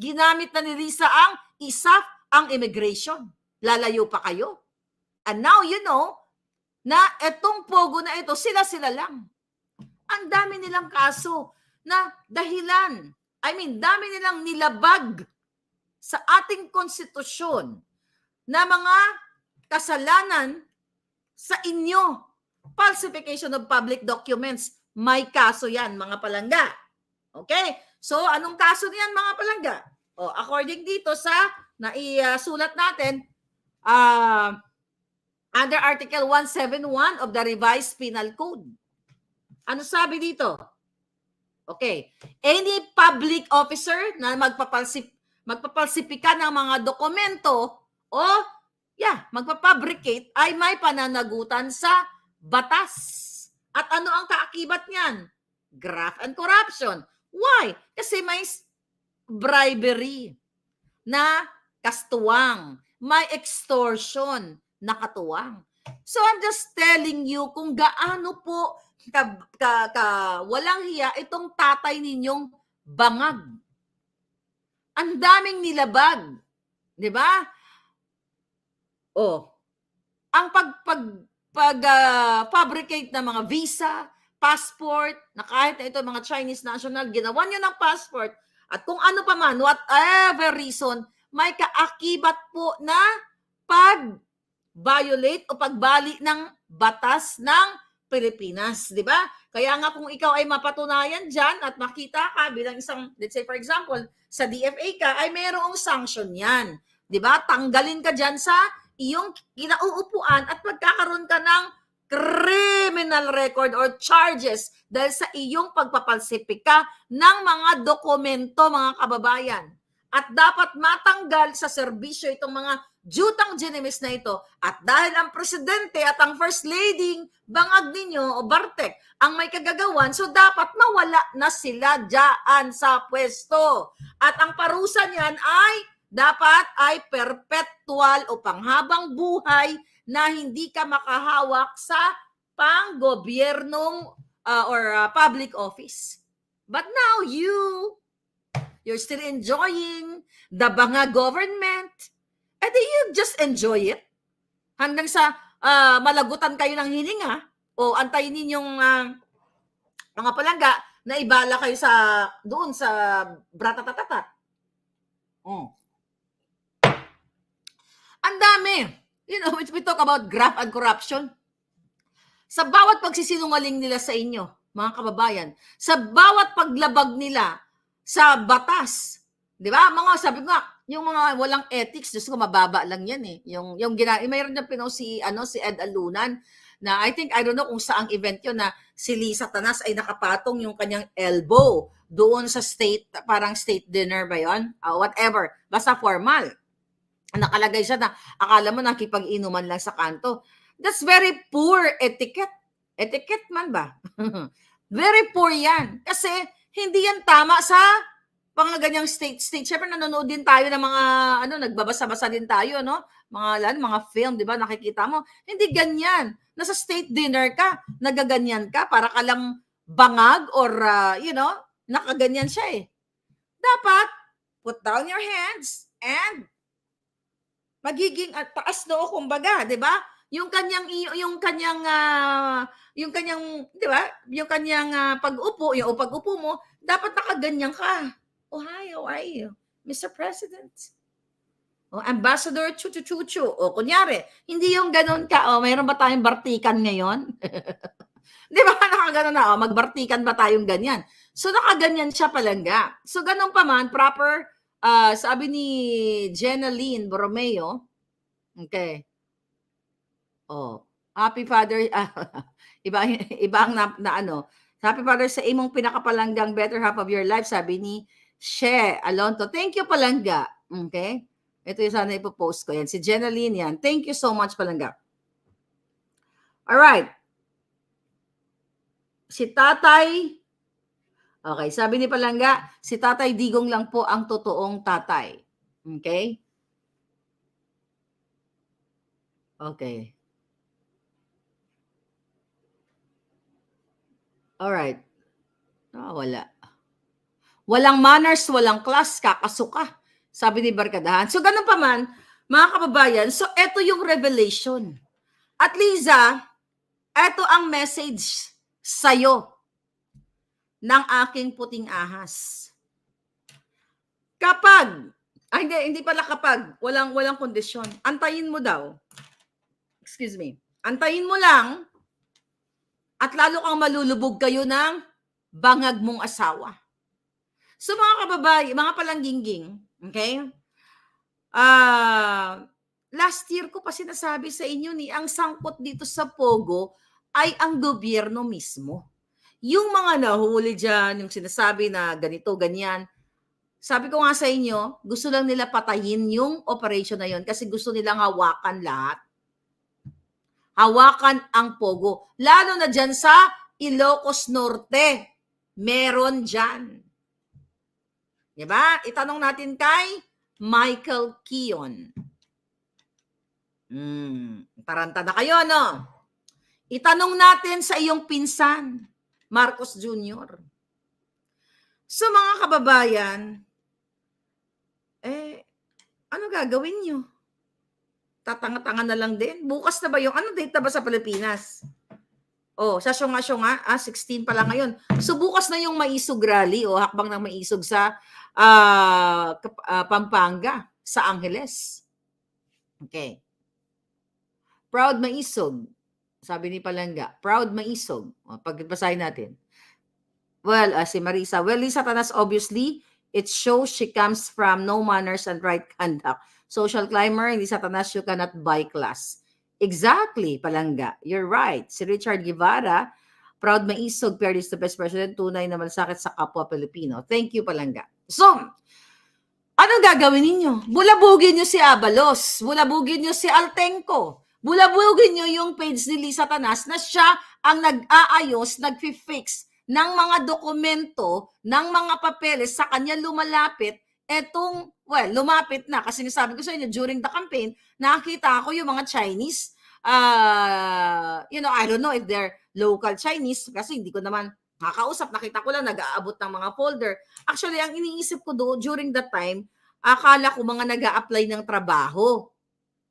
ginamit na ni Lisa ang ISAF, ang immigration. Lalayo pa kayo. And now you know na etong POGO na ito, sila-sila lang. Ang dami nilang kaso na dahilan. Dami nilang nilabag sa ating konstitusyon na mga kasalanan sa inyo. Falsification of public documents. May kaso yan, mga palangga. Okay? So, anong kaso niyan, mga palangga? According dito sa naisulat natin, under Article 171 of the Revised Penal Code. Ano sabi dito? Okay. Any public officer na magpapalsipika ng mga dokumento o magpapabricate ay may pananagutan sa batas. At ano ang kaakibat niyan? Graft and corruption. Why? Kasi may bribery na kastuwang, may extortion na katuwang. So I'm just telling you kung gaano po walang hiya itong tatay ninyong bangag. Ang daming nilabag, 'di ba? Oh, ang fabricate ng mga visa, passport, na kahit na ito mga Chinese national, ginawa niyo ng passport at kung ano pa man, whatever reason, may kaakibat po na pag-violate o pagbali ng batas ng Pilipinas, di ba? Kaya nga kung ikaw ay mapatunayan dyan at makita ka bilang isang, let's say for example, sa DFA ka, ay mayroong sanction yan. Di ba? Tanggalin ka dyan sa iyong kinauupuan at magkakaroon ka ng criminal record or charges dahil sa iyong pagpapalsipika ng mga dokumento, mga kababayan. At dapat matanggal sa serbisyo itong mga jutang genimis na ito. At dahil ang presidente at ang first lady, bangag ninyo o Bartek, ang may kagagawan, so dapat mawala na sila dyan sa pwesto. At ang parusa niyan ay dapat ay perpetual o panghabang buhay na hindi ka makahawak sa panggobyernong public office. But now you're still enjoying the banga government. And you just enjoy it. Hanggang sa malagutan kayo ng hininga o antayin ninyong mga palangga na ibala kayo doon sa bratatatatat. Ang dami. You know, we talk about graft and corruption. Sa bawat pagsisinungaling nila sa inyo, mga kababayan, sa bawat paglabag nila sa batas, di ba? Mga sabi ko nga, yung mga walang ethics, Diyos ko, mababa lang yan eh. Mayroon na pinost si Ed Alunan, na I don't know kung saang event yun, na si Lisa Tanas ay nakapatong yung kanyang elbow doon sa parang state dinner ba yun? Whatever. Basta formal. Nakalagay siya na akala mo nakipag-inuman lang sa kanto. That's very poor etiquette. Etiquette man ba? Very poor yan. Kasi hindi yan tama sa mga ganyang state. Siyempre nanonood din tayo ng mga nagbabasa-basa din tayo, no? Mga film, 'di ba? Nakikita mo, hindi ganyan. Nasa state dinner ka, nagaganyan ka para ka lang bangag or nakaganyan siya eh. Dapat put down your hands and magiging taas noo kumbaga, 'di ba? Yung kanyang 'di ba? Yung kanyang pag-upo mo, dapat nakaganyan ka. Oh, hi, how are you? Mr. President. O, Ambassador Chuchu. O, kunyari, hindi yung ganun ka. O, mayroon ba tayong bartikan ngayon? Di ba, nakaganon na. O, magbartikan ba tayong ganyan? So, nakaganyan siya palangga. So, ganun pa man, proper, sabi ni Jenaline Borromeo, okay. O, Happy Father, iba ang Happy Father sa imong pinakapalanggang better half of your life, sabi ni She Alonto. Thank you, palangga. Okay? Ito yung sana ipopost ko yan. Si Jenaline yan. Thank you so much, palangga. Alright. Si Tatay, okay, sabi ni palangga, si Tatay Digong lang po ang totoong tatay. Okay? Okay. Alright. Wala. Walang manners, walang class, kakasuka. Sabi ni Barkadahan. So, ganun pa man, mga kababayan, so, eto yung revelation. At Liza, eto ang message sa'yo ng aking puting ahas. Kapag, hindi pala kapag, walang kondisyon, antayin mo daw. Excuse me. Antayin mo lang at lalo kang malulubog kayo ng bangag mong asawa. So mga kababae, mga palangginging, okay? Last year ko pa sinasabi sa inyo ang sangkot dito sa Pogo ay ang gobyerno mismo. Yung mga nahuli dyan, yung sinasabi na ganito, ganyan, sabi ko nga sa inyo, gusto lang nila patayin yung operation na yon kasi gusto nilang hawakan lahat. Hawakan ang Pogo. Lalo na dyan sa Ilocos Norte. Meron dyan. Diba? Itanong natin kay Michael Kion. Taranta na kayo, no? Itanong natin sa iyong pinsan, Marcos Jr. So mga kababayan, ano gagawin nyo? Tatanga-tanga na lang din. Bukas na ba yung, ano date na ba sa Pilipinas? Sa syunga-syunga, 16 pa lang ngayon. So bukas na yung Maisog Rally o hakbang ng Maisog sa Pampanga, sa Angeles. Okay. Proud Maisog. Sabi ni Palangga, proud Maisog. Pagbasahin natin. Well, si Marisa, well, Lisa Tanas, obviously, it shows she comes from no manners and right conduct. Social climber, Lisa Tanas, you cannot buy class. Exactly, Palangga. You're right. Si Richard Guevara, proud Maisog, Pierre is the best president, tunay na malasakit sa kapwa Pilipino. Thank you, Palangga. So, anong gagawin ninyo? Bulabugin nyo si Abalos. Bulabugin nyo si Altenco. Bulabugin nyo yung page ni Lisa Tanas na siya ang nag-aayos, nag-fix ng mga dokumento, ng mga papeles sa kanya lumalapit. Lumapit na. Kasi sabi ko sa inyo, during the campaign, nakita ko yung mga Chinese, I don't know if they're local Chinese, kasi hindi ko naman nakakausap, nakita ko lang nag-aabot ng mga folder. Actually, ang iniisip ko doon during that time, akala ko mga nag-a-apply ng trabaho.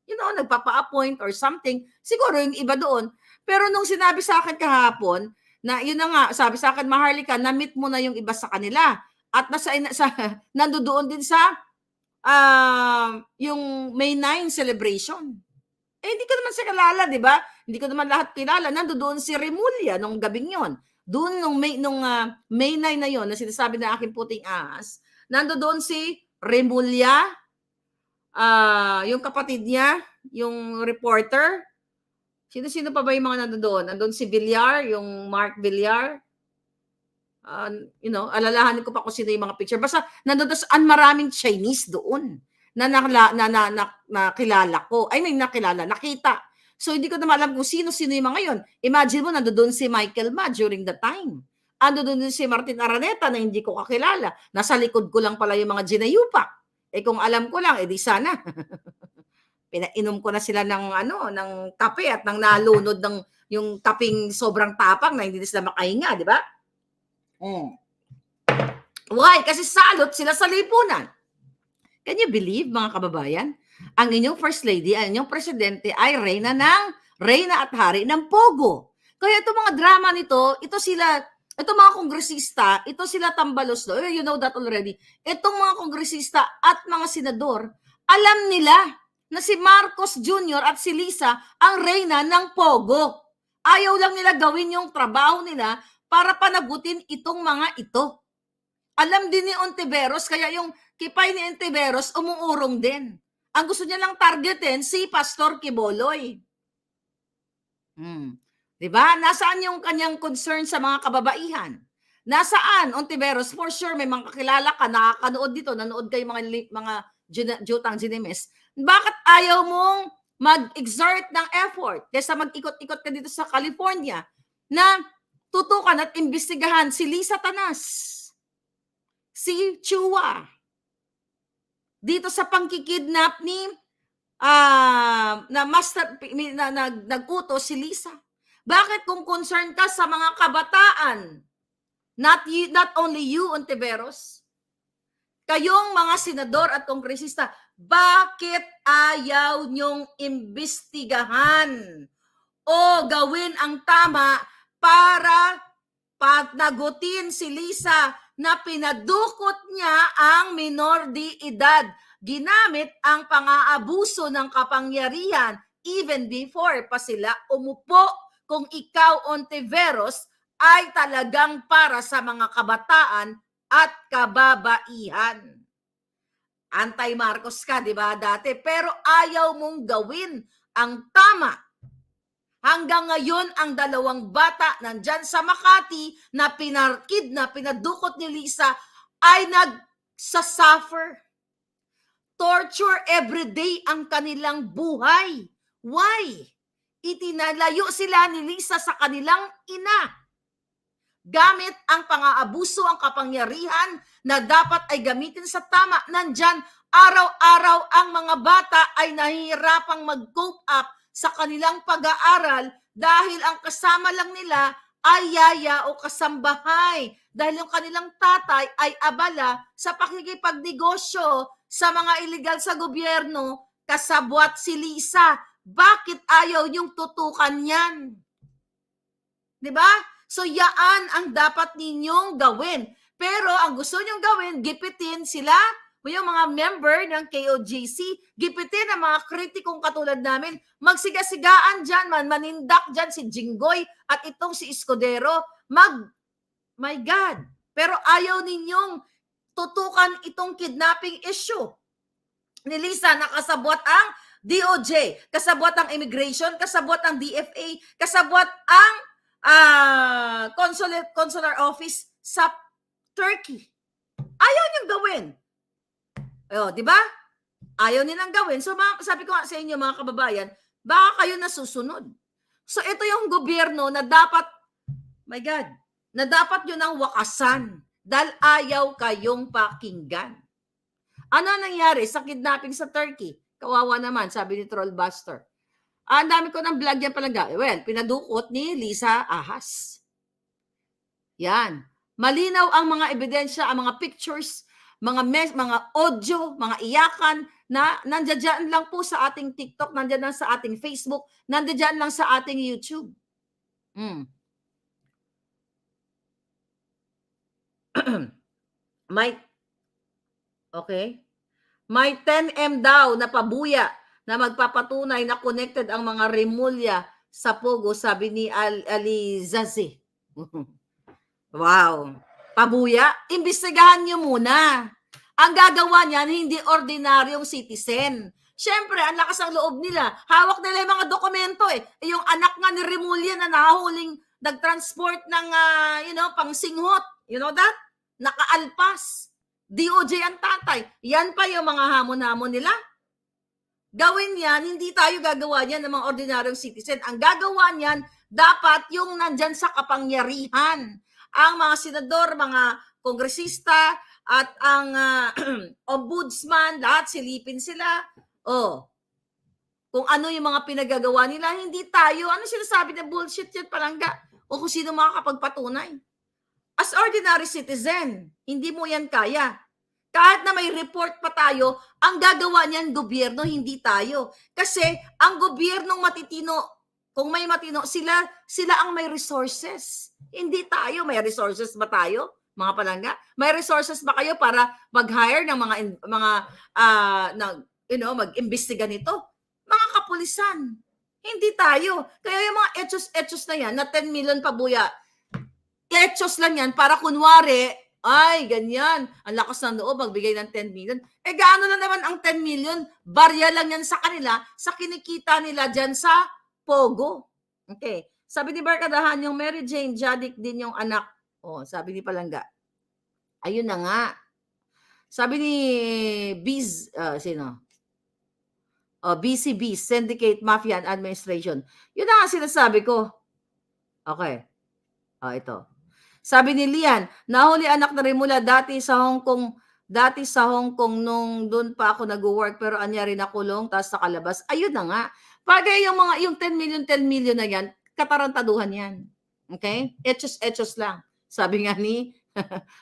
Nagpapa-appoint or something. Siguro yung iba doon. Pero nung sinabi sa akin kahapon, na yun na nga, sabi sa akin, Maharlika, na-meet mo na yung iba sa kanila. At nandoon din sa yung May 9 celebration. Hindi ko naman siya kilala, di ba? Hindi ko naman lahat kilala. Nandoon si Remulla nung gabing yon. Doon nung May 9 na yon na sinasabi na aking puting ahas, nandoon si Remulla, yung kapatid niya, yung reporter. Sino pa ba yung mga nandoon? Nandoon si Villar, yung Mark Villar. Alalahanin ko pa kung sino yung mga picture. Basta nandoon maraming Chinese doon na nakilala ko. Nakita. So, hindi ko naman alam kung sino-sino yung mga yun. Imagine mo, nandoon si Michael Ma during the time. Nandoon din si Martin Araneta na hindi ko kakilala. Nasa likod ko lang pala yung mga ginayupak. Kung alam ko lang, di sana. Pinainom ko na sila ng kape at nang nalunod ng yung kaping sobrang tapang na hindi sila makahinga, di ba? Why? Kasi salot sila sa lipunan. Can you believe, mga kababayan? Ang inyong First Lady, ang inyong Presidente ay reyna at hari ng Pogo. Kaya itong mga drama nito, itong mga kongresista, ito sila tambalos, you know that already. Itong mga kongresista at mga senador, alam nila na si Marcos Jr. at si Lisa ang reyna ng Pogo. Ayaw lang nila gawin yung trabaho nila para panagutin itong mga ito. Alam din ni Ontiveros, kaya yung kipay ni Ontiveros umuurong din. Ang gusto niya lang targetin si Pastor Quiboloy. Diba? Nasaan yung kanyang concern sa mga kababaihan? Nasaan, Ontiveros? For sure, may mga kakilala ka, nakakanood dito, nanood kayo mga Jutang Ginemes. Bakit ayaw mong mag-exert ng effort kaysa mag-ikot-ikot ka dito sa California na tutukan at imbestigahan si Lisa Tanas, si Chua, dito sa pangkikidnap ni nag-utos si Lisa. Bakit kung concerned ka sa mga kabataan, not only you, Ontiveros, kayong mga senador at kongresista, bakit ayaw nyong imbestigahan o gawin ang tama para pagnagutin si Lisa na pinadukot niya ang minor de edad, ginamit ang pang-aabuso ng kapangyarihan even before pa sila umupo. Kung ikaw, Ontiveros, ay talagang para sa mga kabataan at kababaihan. Anti-Marcos ka, di ba, dati? Pero ayaw mong gawin ang tama. Hanggang ngayon, ang dalawang bata nandyan sa Makati na pinadukot ni Lisa ay nagsasuffer. Torture everyday ang kanilang buhay. Why? Itinalayo sila ni Lisa sa kanilang ina. Gamit ang pang-aabuso, ang kapangyarihan na dapat ay gamitin sa tama. Nandyan, araw-araw ang mga bata ay nahihirapang mag-cope up sa kanilang pag-aaral dahil ang kasama lang nila ay yaya o kasambahay dahil yung kanilang tatay ay abala sa pakikipagnegosyo sa mga illegal sa gobyerno, kasabwat si Lisa. Bakit ayaw niyong tutukan yan? Diba? So yaan ang dapat ninyong gawin. Pero ang gusto nyong gawin, gipitin sila, yung mga member ng KOJC, gipitin ang mga kritikong katulad namin, magsigasigaan dyan, manindak dyan si Jinggoy at itong si Escudero, my God, pero ayaw ninyong tutukan itong kidnapping issue ni Lisa na kasabwat ang DOJ, kasabwat ang immigration, kasabwat ang DFA, kasabwat ang consular office sa Turkey. Ayaw niyang gawin. Di ba? Ayaw nilang gawin. So sabi ko nga sa inyo mga kababayan, baka kayo nasusunod. So ito yung gobyerno na dapat, my God, na dapat yun ang wakasan dahil ayaw kayong pakinggan. Ano nangyari sa kidnapping sa Turkey? Kawawa naman, sabi ni Trollbuster. Ang dami ko ng vlog yan palaga. Well, pinadukot ni Lisa Ahas. Yan. Malinaw ang mga ebidensya, ang mga pictures, mga audio, mga iyakan na nandiyan lang po sa ating TikTok, nandiyan lang sa ating Facebook, nandiyan lang sa ating YouTube. May 10M daw na pabuya na magpapatunay na connected ang mga Rimulya sa Pogo, sabi ni Alizazi. Wow. Pabuya, imbestigahan nyo muna. Ang gagawa niyan, hindi ordinaryong citizen. Siyempre, ang lakas ng loob nila. Hawak nila yung mga dokumento eh. Yung anak nga ni Rimulya na nahuling nag-transport ng, pangsinghot. You know that? Nakaalpas. DOJ ang tatay. Yan pa yung mga hamon-hamon nila. Gawin yan, hindi tayo gagawa niyan ng mga ordinaryong citizen. Ang gagawa niyan, dapat yung nandyan sa kapangyarihan. Ang mga senador, mga kongresista, at ang ombudsman, lahat silipin sila. Kung ano yung mga pinagagawa nila, hindi tayo. Ano sinasabi na bullshit yan palangga? O kung sino makakapagpatunay. As ordinary citizen, hindi mo yan kaya. Kahit na may report pa tayo, ang gagawa niyan gobyerno, hindi tayo. Kasi ang gobyernong matitino, kung may matino, sila ang may resources. Hindi tayo. May resources ba tayo, mga palangga? May resources ba kayo para mag-hire ng mag-imbestiga nito? Mga kapulisan. Hindi tayo. Kaya yung mga etchos na yan, na 10 million pabuya, etchos lang yan para kunwari, ay, ganyan. Ang lakas ng loob, magbigay ng 10 million. Gaano na naman ang 10 million? Barya lang yan sa kanila, sa kinikita nila dyan sa Pogo. Okay. Sabi ni Barkadahan, yung Mary Jane Jadick din yung anak. Sabi ni Palangga. Ayun na nga. Sabi ni Biz, BCB, Syndicate Mafia and Administration. Yun na nga sinasabi ko. Okay. Ito. Sabi ni Lian, nahuli anak na rin mula dati sa Hong Kong nung doon pa ako nag-work pero anya rin nakulong tapos nakalabas. Ayun na nga. Pagay yung 10 million na yan, katarantaduhan yan. Okay? Etchos lang. Sabi nga ni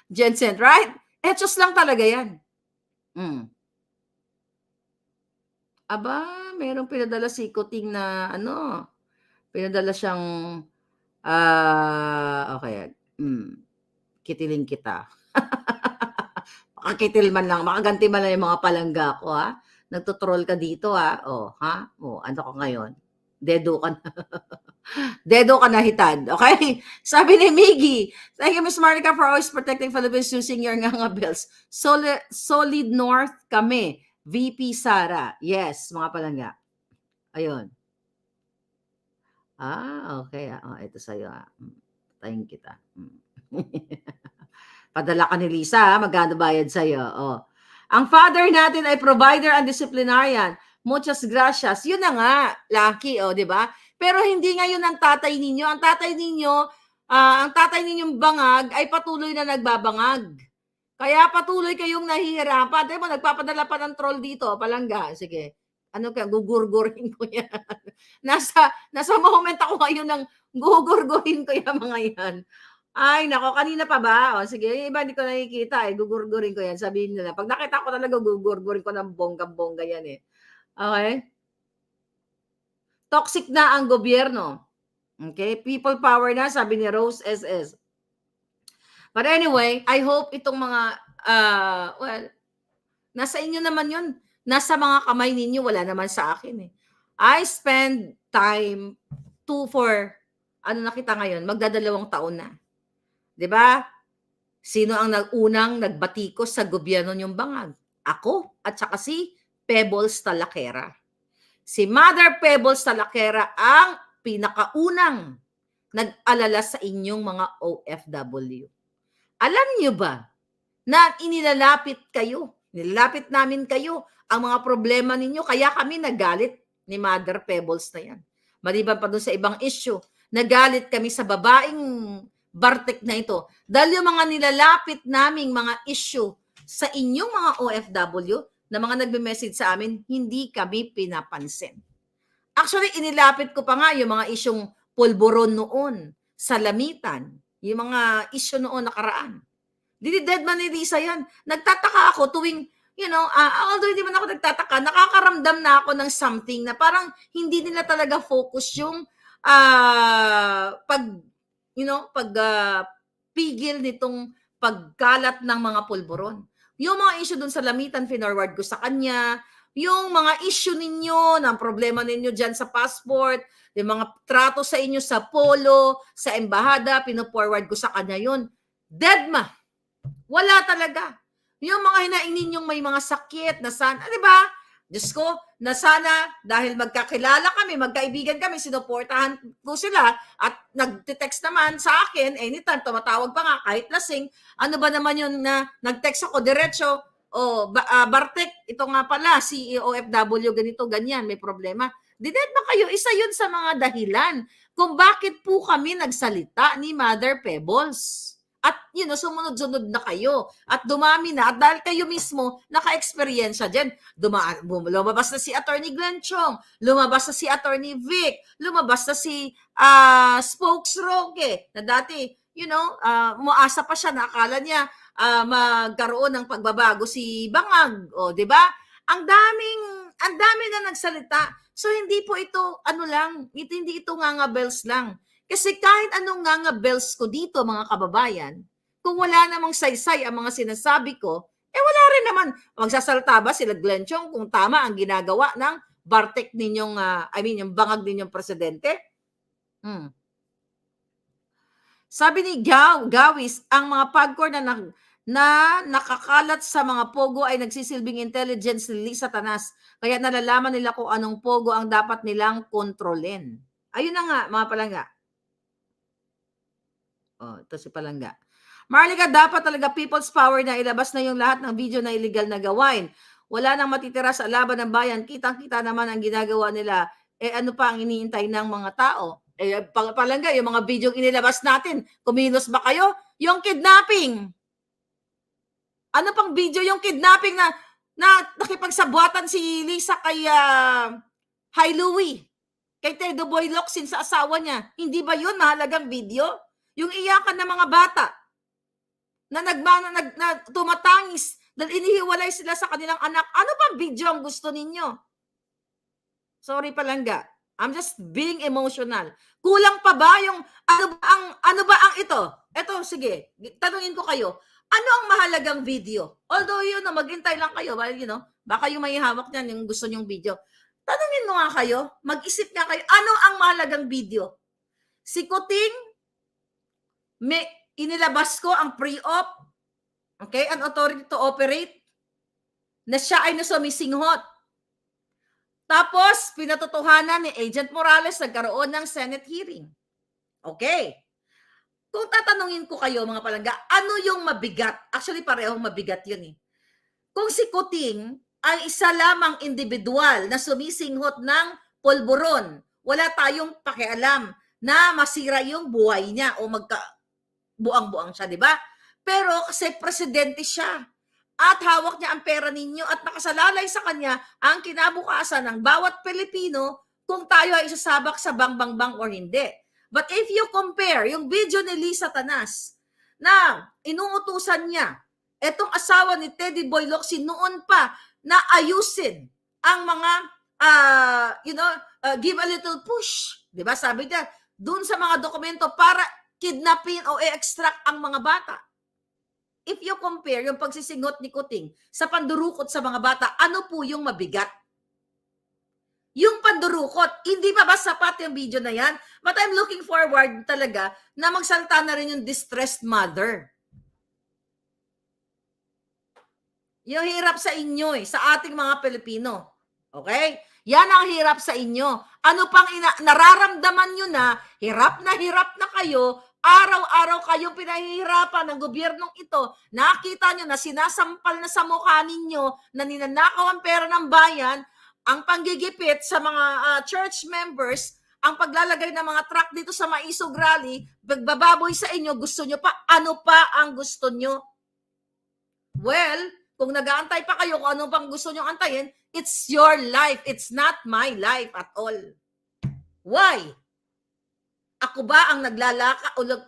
Jensen, right? Etchos lang talaga yan. Aba, merong pinadala si Kuting na pinadala siyang okay. Kitiling kita. Makakitil man lang, makaganti man lang yung mga palangga ko, ha? Nagtutroll ka dito, ha? Ano ka ngayon? Dedo ka na. Dedo ka na hitad, okay? Sabi ni Miggy, thank you, Ms. Marnica, for always protecting Philippines using your nga bills. Solid North kami. VP Sara. Yes, mga palangga. Ayun. Okay. Ito sa'yo. Tayin kita. Padala ka ni Lisa, magkano bayad sa'yo? Ang father natin ay provider and disciplinarian. Muchas gracias. Yun na nga, Lucky, di ba? Pero hindi nga yun ang tatay ninyo. Ang tatay ninyong bangag ay patuloy na nagbabangag. Kaya patuloy kayong nahihirapan. Diba, nagpapadala pa ng troll dito, palangga. Sige. ano kaya, gugurgurin ko yan. Nasa moment ako ngayon ng gugurgurin ko yung mga yan. Ay nako, kanina pa ba? O sige, yung iba hindi ko nakikita, gugurgurin ko yan, sabihin nila. Pag nakita ko talaga, gugurgurin ko ng bonggang-bongga yan, Okay? Toxic na ang gobyerno. Okay? People power na, sabi ni Rose SS. But anyway, I hope itong mga, well, nasa inyo naman yun. Nasa mga kamay ninyo, wala naman sa akin I spend time for, ano na kita ngayon, magdadalawang taon na. 'Di ba? Sino ang unang nagbatikos sa gobyerno niyong Bangag? Ako at saka si Pebbles Talakera. Si Mother Pebbles Talakera ang pinakaunang nag-alala sa inyong mga OFW. Alam niyo ba na inilalapit namin kayo, ang mga problema ninyo, kaya kami nagalit ni Mother Pebbles na yan. Maliban pa doon sa ibang issue, nagalit kami sa babaeng Bartek na ito. Dahil yung mga nilalapit naming mga issue sa inyong mga OFW na mga nagme-message sa amin, hindi kami pinapansin. Actually, inilapit ko pa nga yung mga isyong pulburon noon, salamitan, yung mga issue noon nakaraan. Dinidedman ni Lisa yan. Nagtataka ako tuwing, although hindi man ako nagtataka, nakakaramdam na ako ng something na parang hindi nila talaga focus yung pigil nitong pagkalat ng mga pulburon. Yung mga issue dun sa lamitan, finorward ko sa kanya. Yung mga issue ninyo, ng problema ninyo dyan sa passport, yung mga trato sa inyo sa polo, sa embahada, pino-forward ko sa kanya yun. Deadma. Wala talaga. Yung mga hinaing ninyong may mga sakit na sana, di ba? Diyos ko, na sana dahil magkakilala kami, magkaibigan kami, sinuportahan ko sila at nag-text naman sa akin, anytime, tumatawag pa nga, kahit lasing, ano ba naman yun na nag-text ako diretso, Bartek, ito nga pala, CEO OFW, ganito, ganyan, may problema. Dined ba kayo? Isa yun sa mga dahilan kung bakit po kami nagsalita ni Mother Pebbles. At sumunod-sunod na kayo. At dumami na. At dahil kayo mismo, naka-experiensya dyan. Lumabas na si Attorney Glenn Chong. Lumabas na si Attorney Vic. Lumabas na si Spokes Roque. Na dati, umaasa pa siya na akala niya magkaroon ng pagbabago si Bangag. O, di ba? Ang dami na nagsalita. So, hindi po ito, hindi ito nga bells lang. Kasi kahit anong nga bells ko dito, mga kababayan, kung wala namang saysay ang mga sinasabi ko, wala rin naman. Magsasalta ba sila Glenn Chong kung tama ang ginagawa ng Bartek ninyong, yung Bangag ninyong presidente? Sabi ni Gawis, ang mga pagkor na nakakalat sa mga pogo ay nagsisilbing intelligence ni Lisa Tanas. Kaya nalalaman nila kung anong pogo ang dapat nilang kontrolin. Ayun na nga, mga palangga. Ito si Palangga. Marlica, dapat talaga people's power na ilabas na yung lahat ng video na illegal na gawain. Wala nang matitira sa laban ng bayan. Kitang-kita naman ang ginagawa nila. Ano pa ang iniintay ng mga tao? Palangga, yung mga video inilabas natin, kumilos ba kayo? Yung kidnapping. Ano pang video yung kidnapping na nakipagsabuatan si Lisa kay Louie? Kay Tedo Boy Locsin sa asawa niya. Hindi ba yun mahalagang video? Yung iyakan ng mga bata na tumatangis dahil inihiwalay sila sa kanilang anak. Ano bang video ang gusto ninyo? Sorry Palangga. I'm just being emotional. Kulang pa ba yung ano ba ang ito? Ito, sige. Tanungin ko kayo. Ano ang mahalagang video? Although maghintay lang kayo. Baka yung may hawak niyan yung gusto nyong video. Tanungin mo nga kayo. Mag-isip nga kayo. Ano ang mahalagang video? Si Kuting, inilabas ko ang pre-op, okay, an authority to operate, na siya ay nasumisinghot. Tapos, pinatotohanan ni Agent Morales, nagkaroon ng Senate hearing. Okay. Kung tatanungin ko kayo, mga palangga, ano yung mabigat? Actually, parehong mabigat yun Kung si Kuting ay isa lamang individual na sumisinghot ng pulburon, wala tayong pakialam na masira yung buhay niya o buang-buang siya, di ba? Pero kasi presidente siya. at hawak niya ang pera ninyo at nakasalalay sa kanya ang kinabukasan ng bawat Pilipino kung tayo ay isasabak sa bang or hindi. But if you compare yung video ni Lisa Tanas na inuutusan niya etong asawa ni Teddy Boy Locsin noon pa na ayusin ang mga give a little push, 'di ba? Sabi niya doon sa mga dokumento para kidnapin o i-extract ang mga bata. If you compare yung pagsisingot ni Kuting sa pandurukot sa mga bata, ano po yung mabigat? Yung pandurukot, hindi pa ba sapat yung video na yan? But I'm looking forward talaga na magsalta na rin yung distressed mother. Yung hirap sa inyo sa ating mga Pilipino. Okay? Yan ang hirap sa inyo. Ano pang nararamdaman nyo na hirap na kayo, araw-araw kayong pinahihirapan ng gobyernong ito, nakita nyo na sinasampal na sa mukha ninyo na ninanakaw ang pera ng bayan, ang panggigipit sa mga church members, ang paglalagay ng mga truck dito sa Maisog Rally, pagbababoy sa inyo, gusto nyo pa, ano pa ang gusto nyo? Well, kung nag-aantay pa kayo kung ano pang gusto nyo antayin, it's your life. It's not my life at all. Why? Ako ba ang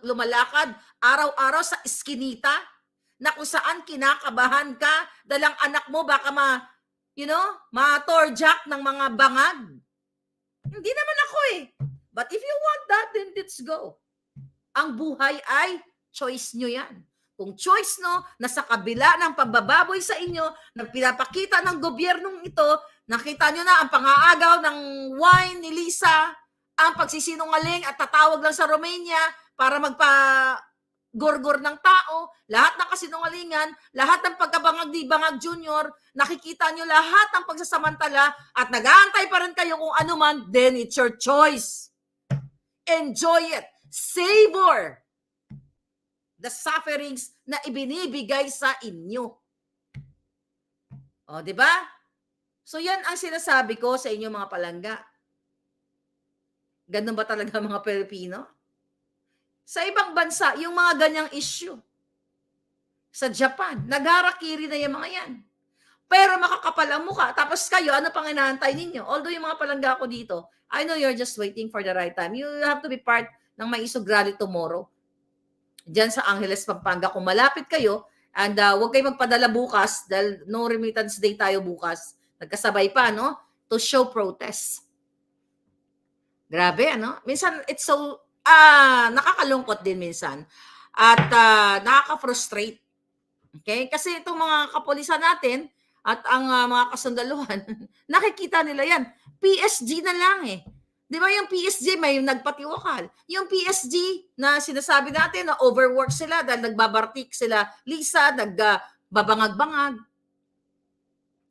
lumalakad araw-araw sa iskinita na kung saan kinakabahan ka dahil ang anak mo baka ma-torjak ng mga bangag? Hindi naman ako But if you want that, then let's go. Ang buhay ay choice nyo yan. Kung choice na sa kabila ng pagbababoy sa inyo, na pinapakita ng gobyernong ito, nakita nyo na ang pangaagaw ng wine ni Lisa, ang pagsisinungaling at tatawag lang sa Romania para magpa-gorgor ng tao, lahat ng kasinungalingan, lahat ng pagkabangag ni Bangag Jr., nakikita nyo lahat ng pagsasamantala at nag-aantay pa rin kayo kung ano man, then it's your choice. Enjoy it. Savor the sufferings na ibinibigay sa inyo. O, di ba? So, yan ang sinasabi ko sa inyo mga palangga. Ganun ba talaga mga Pilipino? Sa ibang bansa, yung mga ganyang issue. Sa Japan, nagharakiri na yung mga yan. Pero makakapal ang mukha. Tapos kayo, ano pang inaantay ninyo? Although yung mga palangga ko dito, I know you're just waiting for the right time. You have to be part ng Maisog Rally tomorrow. Diyan sa Angeles, Pampanga, kung malapit kayo, and huwag kayo magpadala bukas dahil no remittance day tayo bukas. Nagkasabay pa, no? To show protest. Grabe, ano? Minsan, it's so, nakakalungkot din minsan. At nakaka-frustrate. Okay? Kasi itong mga kapulisan natin at ang mga kasundaluhan, nakikita nila yan. PSG na lang Di ba yung PSG may nagpatiwakal? Yung PSG na sinasabi natin na overwork sila dahil nagbabartik sila, Lisa, nagbabangag-bangag.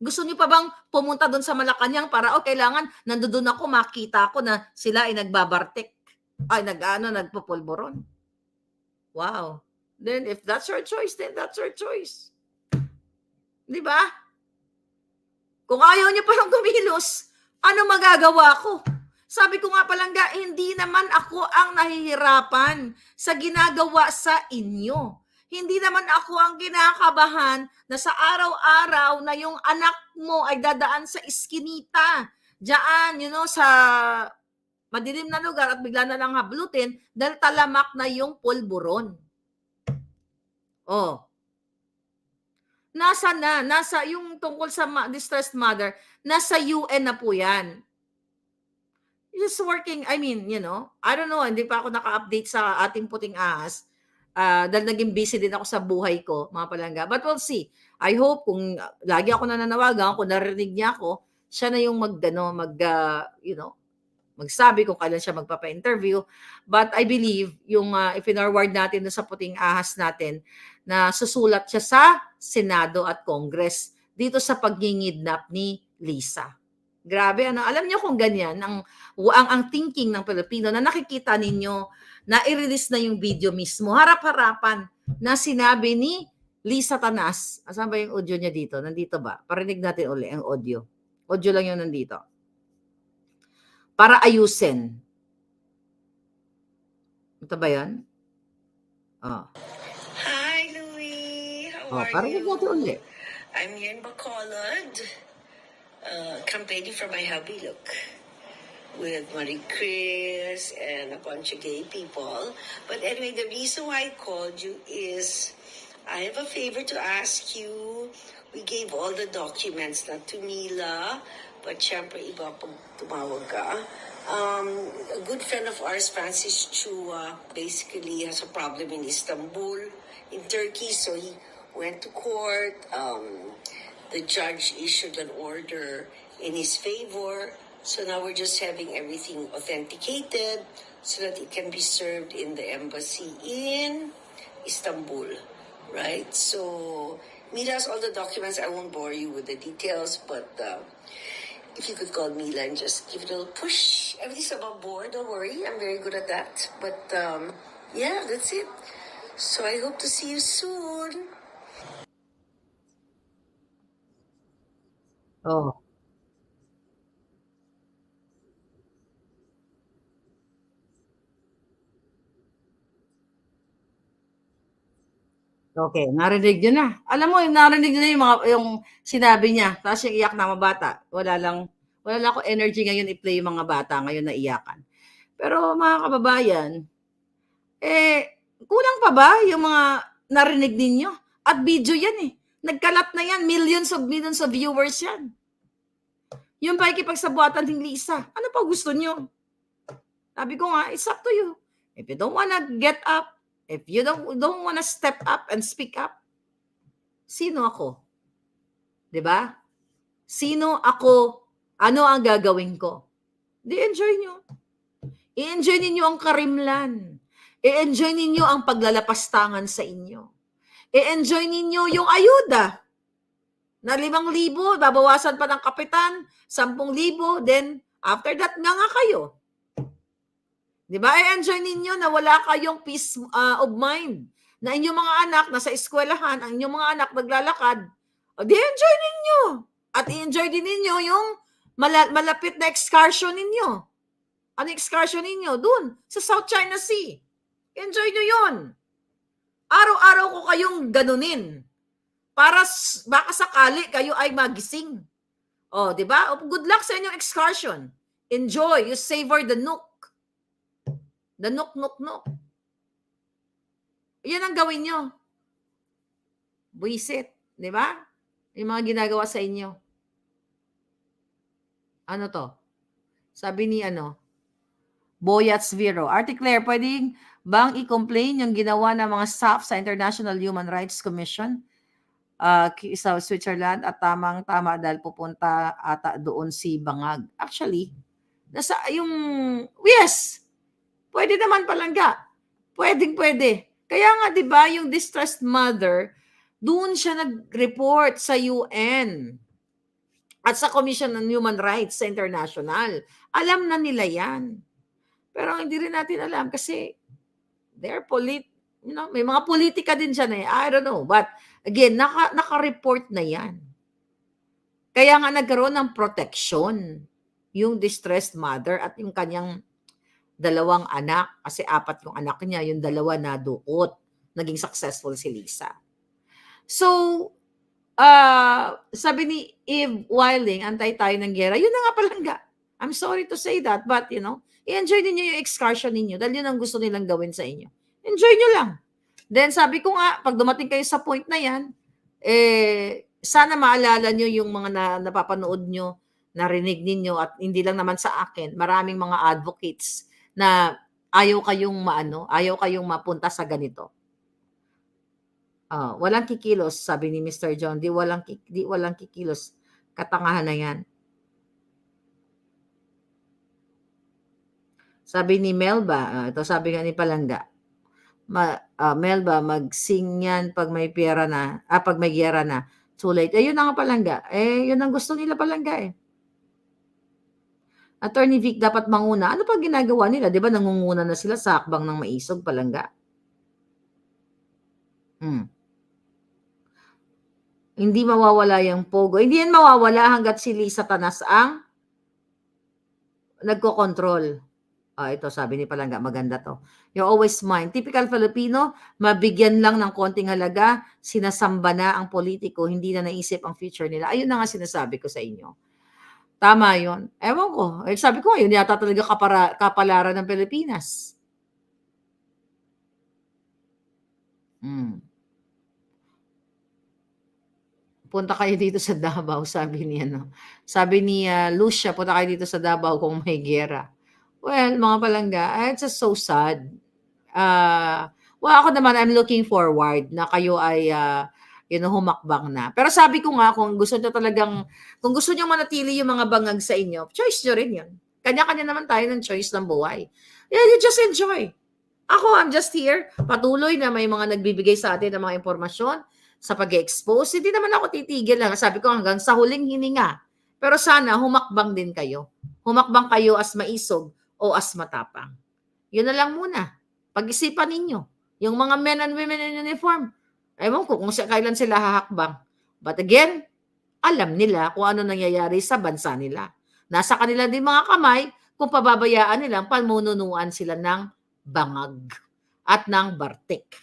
Gusto niyo pa bang pumunta doon sa Malacanang para kailangan nandoon ako, makita ko na sila ay nagbabartik. Ay, nagpupulburon. Wow. Then if that's your choice, then that's your choice. Di ba? Kung ayaw niyo pa lang kumilos, ano magagawa ko? Sabi ko nga palangga, hindi naman ako ang nahihirapan sa ginagawa sa inyo. Hindi naman ako ang kinakabahan na sa araw-araw na yung anak mo ay dadaan sa iskinita. Diyan, sa madilim na lugar at bigla na lang hablutin dahil talamak na yung pulburon. Nasa yung tungkol sa distressed mother, nasa UN na po yan. Just working, I don't know, hindi pa ako naka-update sa ating puting ahas dahil naging busy din ako sa buhay ko, mga palangga. But we'll see. I hope kung lagi ako nananawagan, kung narinig niya ako, siya na yung magsabi kung kailan siya magpapa-interview. But I believe yung if-forward natin sa puting ahas natin na susulat siya sa Senado at Congress dito sa pagngingidnap ni Lisa. Grabe, alam niyo kung ganyan ang thinking ng Pilipino na nakikita ninyo na i-release na yung video mismo, harap-harapan na sinabi ni Lisa Tanas. Asan ba yung audio niya dito? Nandito ba? Parinig natin uli ang audio. Audio lang yun nandito. Para ayusin. Ito ba yan? Hi, Louie. How are Parinig you? natin uli. I'm here in Bacolod, campaigning for my hubby, look, with Marie Chris and a bunch of gay people. But anyway, the reason why I called you is I have a favor to ask you. We gave all the documents, not to Mila, but syempre iba pag tumawag ka. A good friend of ours, Francis Chua, basically has a problem in Istanbul, in Turkey, so he went to court. The judge issued an order in his favor. So now we're just having everything authenticated so that it can be served in the embassy in Istanbul, right? So Mila has all the documents. I won't bore you with the details, but if you could call Mila and just give it a little push. Everything's above board, don't worry. I'm very good at that. But yeah, that's it. So I hope to see you soon. Oh, okay, narinig niyo na. Alam mo, narinig niyo na yung mga yung sinabi niya, tapos yung iyak na mga bata. Wala lang akong energy ngayon i-play yung mga bata ngayon na iyakan. Pero mga kababayan, kulang pa ba yung mga narinig ninyo? At video yan eh. Nagkalat na yan. Millions of viewers yan. Yung pakikipagsabuatan ng Lisa. Ano pa gusto nyo? Sabi ko nga, it's up to you. If you don't wanna get up, if you don't wanna step up and speak up, sino ako? 'Di ba? Sino ako? Ano ang gagawin ko? Enjoy nyo. I-enjoy ninyo ang karimlan. I-enjoy ninyo ang paglalapastangan sa inyo. I-enjoy ninyo yung ayuda. Na 5,000, babawasan pa ng kapitan, 10,000, then after that nga kayo. Di ba? I-enjoy ninyo na wala kayong peace of mind. Na inyong mga anak nasa eskwelahan, ang inyong mga anak naglalakad. O di-enjoy ninyo. At i-enjoy din ninyo yung malapit na excursion ninyo. Ano excursion ninyo? Doon, sa South China Sea. Enjoy nyo yun. Araw-araw ko kayong ganunin. Para baka sakali kayo ay magising. O, di ba? Good luck sa inyong excursion. Enjoy. You savor the nook. The nook. Yan ang gawin nyo. Buisit. Di ba? Yung mga ginagawa sa inyo. Ano to? Sabi ni Boyats Vero. Ate Claire, pwedeng bang i-complain yung ginawa ng mga staff sa International Human Rights Commission sa Switzerland at tamang-tama dahil pupunta ata doon si Bangag. Actually, yes, pwede naman palangga. Pwede. Kaya nga, di ba, yung distressed mother, doon siya nag-report sa UN at sa Commission on Human Rights sa International. Alam na nila yan. Pero hindi rin natin alam kasi may mga politika din siya na I don't know. But again, naka-report na yan. Kaya nga nagkaroon ng protection yung distressed mother at yung kanyang 2 anak. Kasi 4 yung anak niya, yung 2 na duot. Naging successful si Lisa. So, sabi ni Eve Wilding, antay tayo ng gera. Yun na nga palangga. I'm sorry to say that, but i-enjoy ninyo yung excursion ninyo dahil yun ang gusto nilang gawin sa inyo. Enjoy nyo lang. Then sabi ko nga, pag dumating kayo sa point na yan, sana maalala nyo yung mga napapanood nyo, narinig ninyo at hindi lang naman sa akin, maraming mga advocates na ayaw kayong mapunta sa ganito. Walang kikilos, sabi ni Mr. John. Di walang kikilos. Katangahan na yan. Sabi ni Melba, ito sabi nga ni Palangga, Melba, mag-sing yan pag may pera na, pag may gera na. Too late. Yun na nga Palangga. Yun ang gusto nila Palangga Attorney Vic dapat manguna. Ano pa ginagawa nila? Di ba nangunguna na sila sa hakbang ng maisog Palangga? Hindi mawawala yung pogo. Hindi yan mawawala hanggat si Lisa Tanas ang nagko-control. Ito sabi ni Palangga, maganda 'to. "You always mind." Typical Filipino, mabigyan lang ng konting halaga, sinasamba na ang politiko, hindi na naisip ang future nila. Ayun na nga sinasabi ko sa inyo. Tama 'yun. Ewan ko, sabi ko yun yata talaga kapalaran ng Pilipinas. Hmm. "Punta kayo dito sa Davao," sabi ni ano, sabi ni, Lucia, "Punta kayo dito sa Davao kung may giyera." Well, mga palangga, it's just so sad. Well, ako naman, I'm looking forward na kayo ay, humakbang na. Pero sabi ko nga, kung gusto niyong manatili yung mga bangag sa inyo, choice niyo rin yun. Kanya-kanya naman tayo ng choice ng buhay. Yeah, you just enjoy. Ako, I'm just here. Patuloy na may mga nagbibigay sa atin ng mga impormasyon sa pag-expose. Hindi naman ako titigil lang. Sabi ko hanggang sa huling hininga. Pero sana humakbang din kayo. Humakbang kayo as maisog o as matapang. Yun na lang muna. Pag-isipan ninyo. Yung mga men and women in uniform, ewan ko kung kailan sila hahakbang. But again, alam nila kung ano nangyayari sa bansa nila. Nasa kanila din mga kamay kung pababayaan nilang pamununuan sila ng bangag at ng bartik.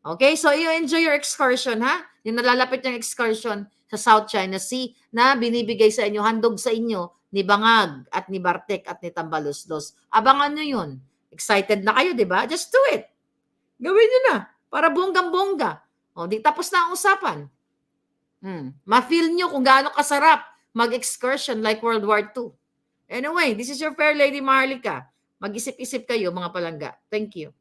Okay, so you enjoy your excursion, ha? Yung nalalapit yung excursion sa South China Sea na binibigay sa inyo, handog sa inyo ni Bangag at ni Bartek at ni Tambaluslos. Abangan nyo yun. Excited na kayo, di ba? Just do it. Gawin nyo na. Para bonggang-bongga. O, di tapos na ang usapan. Ma-feel nyo kung gaano kasarap mag-excursion like World War II. Anyway, this is your fair lady Maharlika. Mag-isip-isip kayo, mga palangga. Thank you.